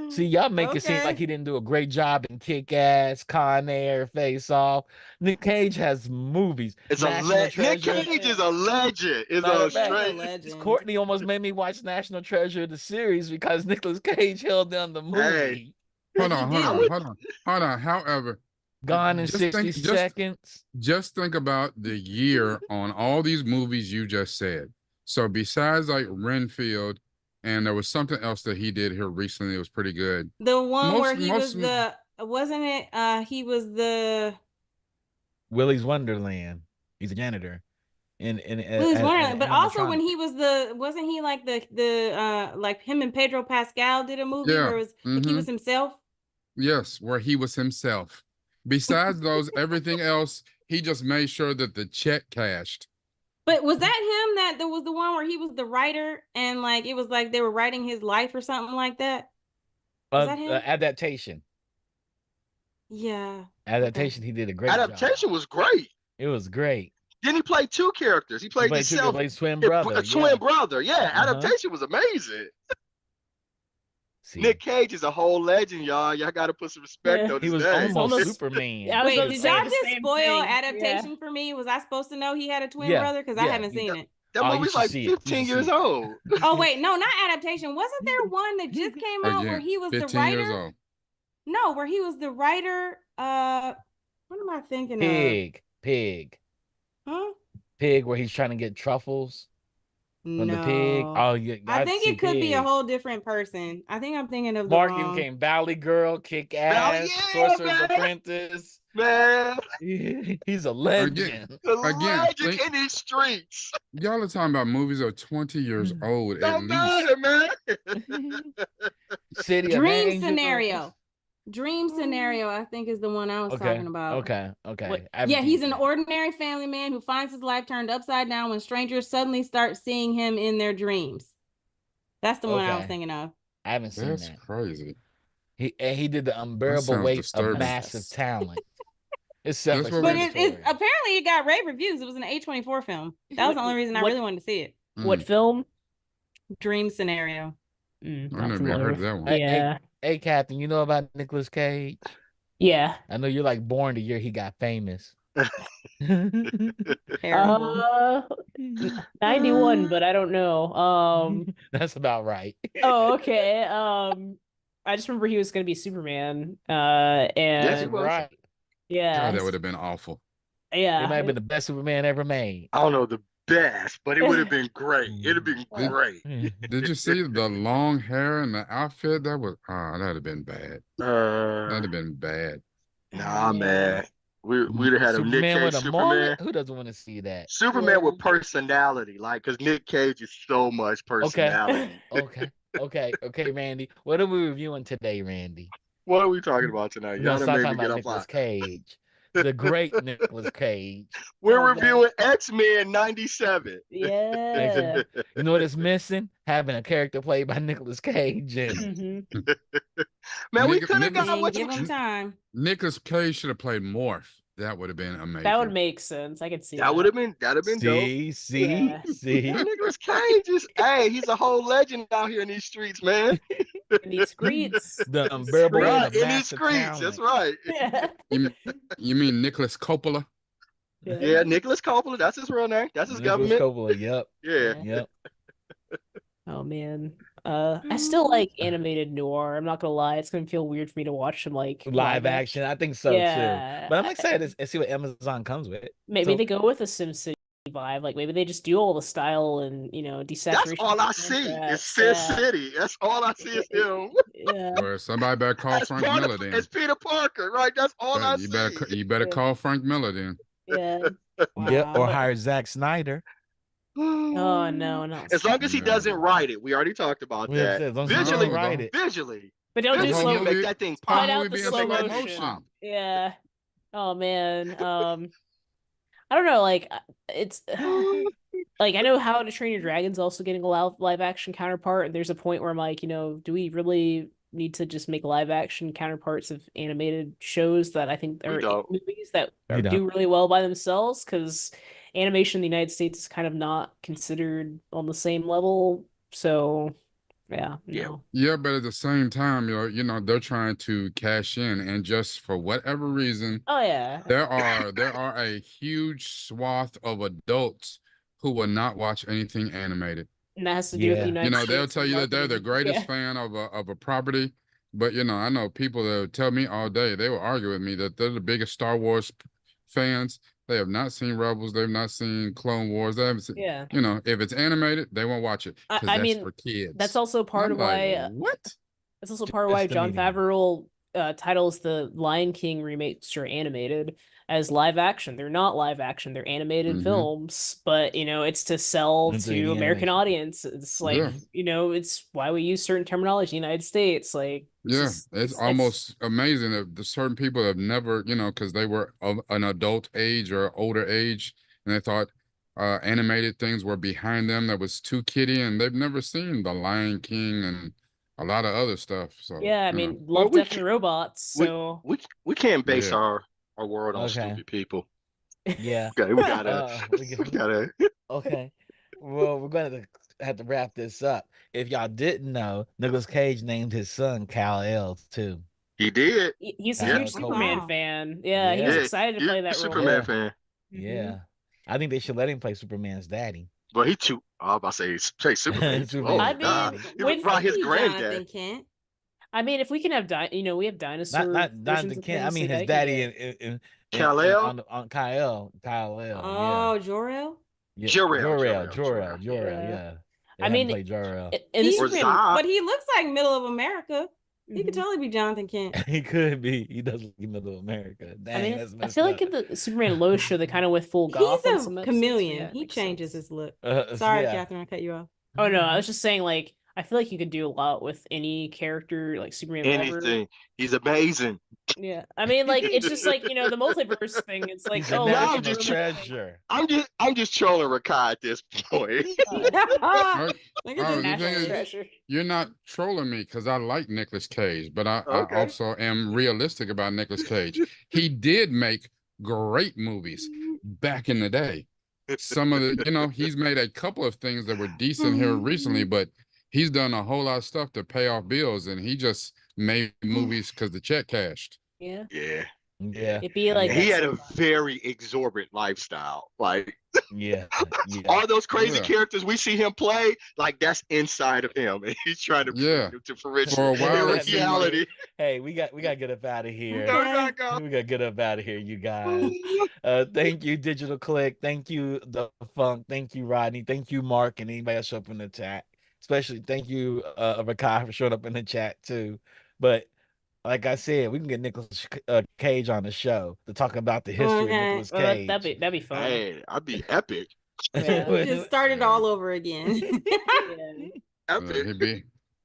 [SPEAKER 1] See, y'all make it seem like
[SPEAKER 5] Okay.
[SPEAKER 1] he didn't do a great job in Kick Ass, Con Air, Face Off. Nick Cage has movies,
[SPEAKER 2] It's
[SPEAKER 1] National
[SPEAKER 2] Nick
[SPEAKER 1] Treasure.
[SPEAKER 2] Cage is a legend. Is
[SPEAKER 1] Matter
[SPEAKER 2] a
[SPEAKER 1] of fact,
[SPEAKER 5] He's a
[SPEAKER 2] straight
[SPEAKER 5] legend.
[SPEAKER 1] Courtney almost made me watch National Treasure, the series, because Nicolas Cage held down the
[SPEAKER 2] hey.
[SPEAKER 1] movie.
[SPEAKER 4] Hold
[SPEAKER 5] He
[SPEAKER 4] on, hold
[SPEAKER 2] I
[SPEAKER 4] on,
[SPEAKER 5] did.
[SPEAKER 2] would
[SPEAKER 4] hold on, hold on. However,
[SPEAKER 1] Gone in
[SPEAKER 4] just
[SPEAKER 1] 60
[SPEAKER 4] think, just
[SPEAKER 1] seconds.
[SPEAKER 4] just think about the year on all these movies you just said. So besides like Renfield, and there was something else that he did here recently. It was pretty good.
[SPEAKER 5] The one where he
[SPEAKER 4] Most
[SPEAKER 5] was wasn't it he was the
[SPEAKER 1] Willy's Wonderland. He's a janitor in
[SPEAKER 5] Willy's
[SPEAKER 1] at
[SPEAKER 5] Wonderland, but also when
[SPEAKER 1] animatronics.
[SPEAKER 5] he was wasn't he like the like him and Pedro Pascal did a movie
[SPEAKER 4] Yeah.
[SPEAKER 5] where it was like he
[SPEAKER 4] Mm-hmm.
[SPEAKER 5] was himself?
[SPEAKER 4] Yes, where he was himself. Besides those, everything else, he just made sure that the check cashed.
[SPEAKER 5] But was that him that there was the one where he was the writer and like it was like they were writing his life or something like that? Was that him?
[SPEAKER 1] Adaptation.
[SPEAKER 5] Yeah. Okay.
[SPEAKER 1] Adaptation. He did a great job.
[SPEAKER 2] adaptation was great.
[SPEAKER 1] It was great.
[SPEAKER 2] Then he played two characters. He
[SPEAKER 1] He
[SPEAKER 2] played
[SPEAKER 1] played two.
[SPEAKER 2] himself,
[SPEAKER 1] Played twin brother.
[SPEAKER 2] a twin
[SPEAKER 1] Yeah.
[SPEAKER 2] brother. Yeah,
[SPEAKER 1] Uh-huh.
[SPEAKER 2] adaptation was amazing.
[SPEAKER 1] See,
[SPEAKER 2] Nick Cage is a whole legend, y'all. Y'all got to put some respect
[SPEAKER 6] Yeah,
[SPEAKER 2] on
[SPEAKER 1] he
[SPEAKER 2] his
[SPEAKER 1] was
[SPEAKER 2] name.
[SPEAKER 6] it's
[SPEAKER 1] almost
[SPEAKER 6] almost.
[SPEAKER 1] Superman.
[SPEAKER 6] I was
[SPEAKER 5] Wait,
[SPEAKER 6] gonna
[SPEAKER 5] did
[SPEAKER 6] say
[SPEAKER 5] y'all
[SPEAKER 6] the
[SPEAKER 5] just
[SPEAKER 6] same
[SPEAKER 5] spoil
[SPEAKER 6] thing. Yeah.
[SPEAKER 5] adaptation for me? Was I supposed to know he had a twin
[SPEAKER 1] Yeah,
[SPEAKER 5] brother? Because I
[SPEAKER 1] yeah.
[SPEAKER 5] haven't seen it.
[SPEAKER 2] That
[SPEAKER 1] Oh, you
[SPEAKER 2] movie's
[SPEAKER 1] should
[SPEAKER 2] like
[SPEAKER 1] see it. You
[SPEAKER 2] 15
[SPEAKER 1] should see
[SPEAKER 2] years
[SPEAKER 1] it.
[SPEAKER 2] old.
[SPEAKER 5] Oh wait, no, not adaptation. Wasn't there one that just came out where
[SPEAKER 4] Again,
[SPEAKER 5] he was the
[SPEAKER 4] 15 years
[SPEAKER 5] writer?
[SPEAKER 4] old.
[SPEAKER 5] No, where he was the writer. What am I thinking of?
[SPEAKER 1] Pig,
[SPEAKER 5] Huh?
[SPEAKER 1] Pig, where he's trying to get truffles from the pig.
[SPEAKER 5] No.
[SPEAKER 1] Oh, you
[SPEAKER 5] I
[SPEAKER 1] got to
[SPEAKER 5] think
[SPEAKER 1] see
[SPEAKER 5] it could be a
[SPEAKER 1] Pig.
[SPEAKER 5] whole different person. I think I'm thinking of the
[SPEAKER 1] Mark, he
[SPEAKER 5] wrong.
[SPEAKER 1] became Valley Girl, Kick
[SPEAKER 2] Valley,
[SPEAKER 1] Ass,
[SPEAKER 2] yeah,
[SPEAKER 1] Sorcerer's
[SPEAKER 2] man.
[SPEAKER 1] Apprentice.
[SPEAKER 2] Man,
[SPEAKER 1] He's a
[SPEAKER 4] Again,
[SPEAKER 1] legend.
[SPEAKER 2] the
[SPEAKER 4] again,
[SPEAKER 2] legend in these streets.
[SPEAKER 4] y'all are talking about movies that are 20 years old at
[SPEAKER 2] Don't
[SPEAKER 4] least.
[SPEAKER 2] matter, man.
[SPEAKER 1] City of
[SPEAKER 5] Dream
[SPEAKER 1] Angels.
[SPEAKER 5] Scenario. Dream Scenario, I think, is the one I was
[SPEAKER 1] Okay,
[SPEAKER 5] talking about.
[SPEAKER 1] okay. I haven't
[SPEAKER 5] Yeah,
[SPEAKER 1] seen
[SPEAKER 5] he's
[SPEAKER 1] it
[SPEAKER 5] an
[SPEAKER 1] yet.
[SPEAKER 5] ordinary family man who finds his life turned upside down when strangers suddenly start seeing him in their dreams. That's the one I was
[SPEAKER 1] Okay,
[SPEAKER 5] thinking of.
[SPEAKER 1] I haven't seen
[SPEAKER 4] That's
[SPEAKER 1] that.
[SPEAKER 4] crazy.
[SPEAKER 1] He did the
[SPEAKER 4] That
[SPEAKER 1] unbearable
[SPEAKER 4] sounds
[SPEAKER 1] weight of
[SPEAKER 4] disturbing.
[SPEAKER 1] massive talent. It's
[SPEAKER 4] That's what we.
[SPEAKER 1] self-explanatory.
[SPEAKER 5] Apparently it got rave reviews. It was an A24 film. That was the only reason I really wanted to see it.
[SPEAKER 6] What film?
[SPEAKER 5] Dream Scenario.
[SPEAKER 4] I
[SPEAKER 6] Not
[SPEAKER 4] never
[SPEAKER 6] familiar
[SPEAKER 4] heard
[SPEAKER 6] with.
[SPEAKER 4] of that one.
[SPEAKER 6] Yeah.
[SPEAKER 1] Hey, Captain, you know about Nicolas Cage?
[SPEAKER 6] Yeah.
[SPEAKER 1] I know you're like born the year he got famous.
[SPEAKER 5] Terrible.
[SPEAKER 6] 91, but I don't know.
[SPEAKER 1] That's about right.
[SPEAKER 6] Oh, okay. I just remember he was gonna be Superman.
[SPEAKER 2] Yes, he
[SPEAKER 6] And
[SPEAKER 2] was.
[SPEAKER 1] Right.
[SPEAKER 6] yeah,
[SPEAKER 4] God, that would have been awful.
[SPEAKER 1] It might
[SPEAKER 6] yeah.
[SPEAKER 1] have been the best Superman ever made.
[SPEAKER 2] I don't know the best, but it would have been great. It'd have been great.
[SPEAKER 4] Did you see the long hair and the outfit? That was that'd have been bad. That'd have been bad.
[SPEAKER 2] Nah, man. We'd have had a Nick
[SPEAKER 1] Superman
[SPEAKER 2] Cage
[SPEAKER 1] with a
[SPEAKER 2] Superman.
[SPEAKER 1] mullet? Who doesn't want to see that?
[SPEAKER 2] Superman with personality, like, because Nick Cage is so much personality.
[SPEAKER 1] Okay, Randy. What are we reviewing today, Randy?
[SPEAKER 2] What are we talking about tonight?
[SPEAKER 1] We're
[SPEAKER 2] Y'all
[SPEAKER 1] gonna
[SPEAKER 2] done
[SPEAKER 1] start
[SPEAKER 2] made
[SPEAKER 1] talking
[SPEAKER 2] me get
[SPEAKER 1] about
[SPEAKER 2] up
[SPEAKER 1] Nicolas
[SPEAKER 2] hot.
[SPEAKER 1] Cage, the great Nicolas Cage.
[SPEAKER 2] We're
[SPEAKER 6] Oh, man.
[SPEAKER 2] reviewing X-Men 97.
[SPEAKER 6] Yeah.
[SPEAKER 1] You know what it's missing? Having a character played by Nicolas Cage. And
[SPEAKER 6] Mhm.
[SPEAKER 2] Man, we
[SPEAKER 4] Nick-
[SPEAKER 2] could have
[SPEAKER 4] Nicolas-
[SPEAKER 2] got what
[SPEAKER 5] Give
[SPEAKER 2] you.
[SPEAKER 5] him time.
[SPEAKER 4] Nicolas Cage should have played Morph. That would have been amazing.
[SPEAKER 6] That would make sense. I could see
[SPEAKER 2] That'd have been dope.
[SPEAKER 1] see.
[SPEAKER 2] Yeah, Nicolas Cage is, hey, he's a whole legend out here in these streets, man.
[SPEAKER 6] In these streets.
[SPEAKER 1] The unbearable
[SPEAKER 6] Right,
[SPEAKER 1] weight
[SPEAKER 2] Right,
[SPEAKER 1] of
[SPEAKER 2] in these
[SPEAKER 1] massive
[SPEAKER 2] streets. That's
[SPEAKER 1] talent.
[SPEAKER 2] right.
[SPEAKER 6] Yeah.
[SPEAKER 4] You mean Nicholas Coppola?
[SPEAKER 2] Yeah, Nicholas Coppola. That's his real name. That's his
[SPEAKER 1] Nicolas
[SPEAKER 2] government.
[SPEAKER 1] Coppola. Yep.
[SPEAKER 2] Yeah.
[SPEAKER 1] Yep.
[SPEAKER 6] Oh man. I still like animated noir. I'm not gonna lie. It's gonna feel weird for me to watch some like
[SPEAKER 1] Live action. I think so
[SPEAKER 6] Yeah.
[SPEAKER 1] too. But I'm excited to see what Amazon comes with.
[SPEAKER 6] Maybe
[SPEAKER 1] So-
[SPEAKER 6] they go with a SimCity vibe. Like maybe they just do all the style and desaturation.
[SPEAKER 2] That's all I
[SPEAKER 6] of
[SPEAKER 2] see. It's
[SPEAKER 6] contrast.
[SPEAKER 2] Sin
[SPEAKER 6] Yeah.
[SPEAKER 2] City. That's all I see is him.
[SPEAKER 6] Yeah.
[SPEAKER 4] Or somebody better call
[SPEAKER 2] As
[SPEAKER 4] Frank
[SPEAKER 2] part
[SPEAKER 4] Miller
[SPEAKER 2] of,
[SPEAKER 4] then.
[SPEAKER 2] as Peter Parker, right? That's all I
[SPEAKER 4] You
[SPEAKER 2] see.
[SPEAKER 4] better call Frank Miller then.
[SPEAKER 6] Yeah.
[SPEAKER 1] Yep. Or
[SPEAKER 6] Wow.
[SPEAKER 1] hire Zack Snyder.
[SPEAKER 6] Oh no, not
[SPEAKER 2] As long as he
[SPEAKER 4] No.
[SPEAKER 2] doesn't write it, we already talked about
[SPEAKER 1] We have
[SPEAKER 2] that.
[SPEAKER 1] said, as long as he
[SPEAKER 2] Visually,
[SPEAKER 1] don't write it.
[SPEAKER 2] visually,
[SPEAKER 6] But don't do
[SPEAKER 4] The whole
[SPEAKER 6] slow.
[SPEAKER 2] visually,
[SPEAKER 4] movie-
[SPEAKER 2] make that thing
[SPEAKER 6] Cut
[SPEAKER 2] pop.
[SPEAKER 6] out
[SPEAKER 4] movie
[SPEAKER 6] the
[SPEAKER 4] be in
[SPEAKER 6] slow
[SPEAKER 4] slow
[SPEAKER 6] motion.
[SPEAKER 4] motion.
[SPEAKER 6] Yeah. Oh man. I don't know. Like it's like I know How to Train Your Dragon's also getting a live action counterpart, and there's a point where I'm like, do we really need to just make live action counterparts of animated shows that I think
[SPEAKER 2] We
[SPEAKER 6] are
[SPEAKER 2] don't.
[SPEAKER 6] movies that
[SPEAKER 1] We don't.
[SPEAKER 6] do really well by themselves? Because animation in the United States is kind of not considered on the same level. So yeah,
[SPEAKER 2] Yeah.
[SPEAKER 6] no.
[SPEAKER 4] Yeah, but at the same time, they're trying to cash in, and just for whatever reason,
[SPEAKER 6] Oh yeah.
[SPEAKER 4] there are a huge swath of adults who will not watch anything animated.
[SPEAKER 6] And that has to do with the
[SPEAKER 1] Yeah.
[SPEAKER 6] United States.
[SPEAKER 4] They'll tell you that they're the
[SPEAKER 6] marketing.
[SPEAKER 4] greatest
[SPEAKER 6] Yeah.
[SPEAKER 4] fan of a property, but I know people that tell me all day, they will argue with me that they're the biggest Star Wars fans. They have not seen Rebels, they've not seen Clone Wars. They haven't seen,
[SPEAKER 6] Yeah.
[SPEAKER 4] if it's animated, they won't watch it because
[SPEAKER 6] I
[SPEAKER 4] that's
[SPEAKER 6] mean,
[SPEAKER 4] for kids.
[SPEAKER 6] That's also part
[SPEAKER 4] I'm
[SPEAKER 6] of
[SPEAKER 4] like,
[SPEAKER 6] why.
[SPEAKER 4] what?
[SPEAKER 6] That's also part of why
[SPEAKER 1] Just the
[SPEAKER 6] John
[SPEAKER 1] medium.
[SPEAKER 6] Favreau titles the Lion King remakes are animated as live action. They're not live action; they're animated
[SPEAKER 4] Mhm.
[SPEAKER 6] films. But it's to sell
[SPEAKER 1] Into
[SPEAKER 6] to
[SPEAKER 1] the
[SPEAKER 6] American
[SPEAKER 1] animation.
[SPEAKER 6] audience. It's like
[SPEAKER 4] Yeah.
[SPEAKER 6] it's why we use certain terminology in the United States. Like
[SPEAKER 4] Yeah, it's almost amazing that the certain people have never, because they were of an adult age or older age, and they thought animated things were behind them that was too kiddie, and they've never seen The Lion King and a lot of other stuff. So
[SPEAKER 6] yeah, I
[SPEAKER 4] you know.
[SPEAKER 6] mean,
[SPEAKER 2] Well,
[SPEAKER 6] Love,
[SPEAKER 2] we
[SPEAKER 6] Death, and
[SPEAKER 2] can-
[SPEAKER 6] Robots.
[SPEAKER 2] we-
[SPEAKER 6] So
[SPEAKER 2] We can't base
[SPEAKER 4] Yeah.
[SPEAKER 2] our world on
[SPEAKER 1] Okay.
[SPEAKER 2] stupid people.
[SPEAKER 1] Yeah.
[SPEAKER 2] Okay, we gotta.
[SPEAKER 1] We
[SPEAKER 2] we gotta.
[SPEAKER 1] Okay. Well, we're going to have to wrap this up. If y'all didn't know, Nicolas Cage named his son Kal-El too.
[SPEAKER 2] He did.
[SPEAKER 6] he's a
[SPEAKER 1] Yeah.
[SPEAKER 6] huge
[SPEAKER 1] Oh,
[SPEAKER 6] Superman
[SPEAKER 5] wow.
[SPEAKER 6] fan. Yeah, he was
[SPEAKER 1] Yeah.
[SPEAKER 6] excited to
[SPEAKER 2] You're
[SPEAKER 6] play
[SPEAKER 2] a
[SPEAKER 6] that role.
[SPEAKER 2] Superman
[SPEAKER 1] Yeah.
[SPEAKER 2] fan,
[SPEAKER 6] Mhm.
[SPEAKER 1] Yeah. I think they should let him play Superman's daddy.
[SPEAKER 2] but he too. I was about to say Superman. Too
[SPEAKER 1] Superman.
[SPEAKER 2] old.
[SPEAKER 6] I
[SPEAKER 2] God.
[SPEAKER 6] mean,
[SPEAKER 2] He
[SPEAKER 6] with-
[SPEAKER 2] was probably his
[SPEAKER 5] Thank you, Jonathan
[SPEAKER 2] granddad.
[SPEAKER 5] Kent.
[SPEAKER 6] I mean, if we can have we have dinosaur
[SPEAKER 1] Not
[SPEAKER 6] versions
[SPEAKER 1] Jonathan
[SPEAKER 6] of
[SPEAKER 1] Kent. I
[SPEAKER 6] things,
[SPEAKER 1] mean
[SPEAKER 6] like,
[SPEAKER 1] his
[SPEAKER 6] I
[SPEAKER 1] daddy
[SPEAKER 6] get-
[SPEAKER 1] in
[SPEAKER 2] Kal-El?
[SPEAKER 1] on Kal-El.
[SPEAKER 5] Oh, Jor-El.
[SPEAKER 1] Yeah.
[SPEAKER 2] Jor-El.
[SPEAKER 1] Jor-El.
[SPEAKER 6] Yeah.
[SPEAKER 1] Yeah.
[SPEAKER 6] I mean,
[SPEAKER 1] play Jor-El.
[SPEAKER 6] in the
[SPEAKER 5] He-
[SPEAKER 2] Or
[SPEAKER 6] Superman,
[SPEAKER 2] Zod.
[SPEAKER 5] But he looks like middle of America. He could
[SPEAKER 6] Mhm.
[SPEAKER 5] totally be Jonathan Kent.
[SPEAKER 1] He could be. He does look in the middle of America. Dang,
[SPEAKER 6] I mean,
[SPEAKER 1] that's
[SPEAKER 6] I
[SPEAKER 1] messed
[SPEAKER 6] feel like
[SPEAKER 1] up.
[SPEAKER 6] in the Superman Lois show, they kind of went full goth. in
[SPEAKER 5] He's
[SPEAKER 6] some
[SPEAKER 5] a
[SPEAKER 6] episodes, so
[SPEAKER 5] chameleon.
[SPEAKER 6] yeah, it
[SPEAKER 5] He
[SPEAKER 6] makes
[SPEAKER 5] changes
[SPEAKER 6] sense.
[SPEAKER 5] his look.
[SPEAKER 1] Uh,
[SPEAKER 5] Sorry,
[SPEAKER 1] yeah.
[SPEAKER 5] Catherine, I cut you off.
[SPEAKER 6] Oh no, I was just saying, like, I feel like you could do a lot with any character, like Superman. Whatever.
[SPEAKER 2] Anything. He's amazing.
[SPEAKER 6] Yeah, I mean, like, it's just like the multiverse thing. It's like,
[SPEAKER 1] He's a
[SPEAKER 6] oh,
[SPEAKER 2] now I'm
[SPEAKER 1] national
[SPEAKER 2] just-
[SPEAKER 1] treasure.
[SPEAKER 2] I'm just trolling Rakai at this point.
[SPEAKER 5] Look
[SPEAKER 4] Right?
[SPEAKER 5] at
[SPEAKER 4] Oh,
[SPEAKER 5] this.
[SPEAKER 4] the
[SPEAKER 6] national
[SPEAKER 4] thing is-
[SPEAKER 6] treasure.
[SPEAKER 4] You're not trolling me because I like Nicolas Cage, but I
[SPEAKER 2] Okay.
[SPEAKER 4] also am realistic about Nicolas Cage. He did make great movies back in the day. Some of the, he's made a couple of things that were decent here recently, but he's done a whole lot of stuff to pay off bills, and he just made movies because the check cashed.
[SPEAKER 6] Yeah.
[SPEAKER 2] Yeah.
[SPEAKER 1] Yeah.
[SPEAKER 6] It'd be like
[SPEAKER 2] He
[SPEAKER 6] that
[SPEAKER 2] had a
[SPEAKER 6] sometimes.
[SPEAKER 2] very exorbitant lifestyle. Like
[SPEAKER 1] Yeah. Yeah.
[SPEAKER 2] all those crazy
[SPEAKER 4] Yeah.
[SPEAKER 2] characters we see him play, like that's inside of him, and he's trying to
[SPEAKER 4] Yeah.
[SPEAKER 2] bring it to fruition
[SPEAKER 4] For a while,
[SPEAKER 2] in
[SPEAKER 4] it seemed like
[SPEAKER 2] reality.
[SPEAKER 1] Hey, we got to get up out of here.
[SPEAKER 2] No, we
[SPEAKER 5] Okay.
[SPEAKER 2] gotta go.
[SPEAKER 1] We gotta get up out of here, you guys. Thank you, Digital Click. Thank you, The Funk. Thank you, Rodney. Thank you, Mark, and anybody else up in the chat. Especially thank you, Rakai, for showing up in the chat too. But like I said, we can get Nicolas Cage on the show to talk about the history of
[SPEAKER 5] Okay.
[SPEAKER 1] Nicolas
[SPEAKER 6] Well, that'd
[SPEAKER 1] Cage.
[SPEAKER 6] be fun.
[SPEAKER 2] Hey, I'd be epic.
[SPEAKER 6] Yeah.
[SPEAKER 5] Just start it
[SPEAKER 4] Yeah.
[SPEAKER 5] all over again.
[SPEAKER 6] Yeah.
[SPEAKER 2] Epic.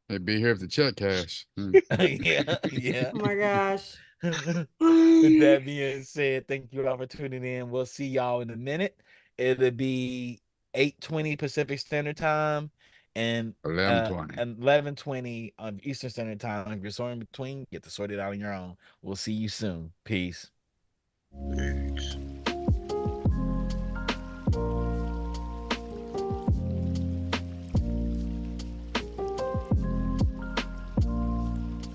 [SPEAKER 4] he'd be here if the check cash.
[SPEAKER 1] Yeah, yeah.
[SPEAKER 5] Oh my gosh.
[SPEAKER 1] With that being said, thank you all for tuning in. We'll see y'all in a minute. It'll be 8:20 Pacific Standard Time and
[SPEAKER 4] 11:20.
[SPEAKER 1] 11:20 on Eastern Standard Time. If you're sorting between, get to sort it out on your own. We'll see you soon. Peace.
[SPEAKER 2] Peace.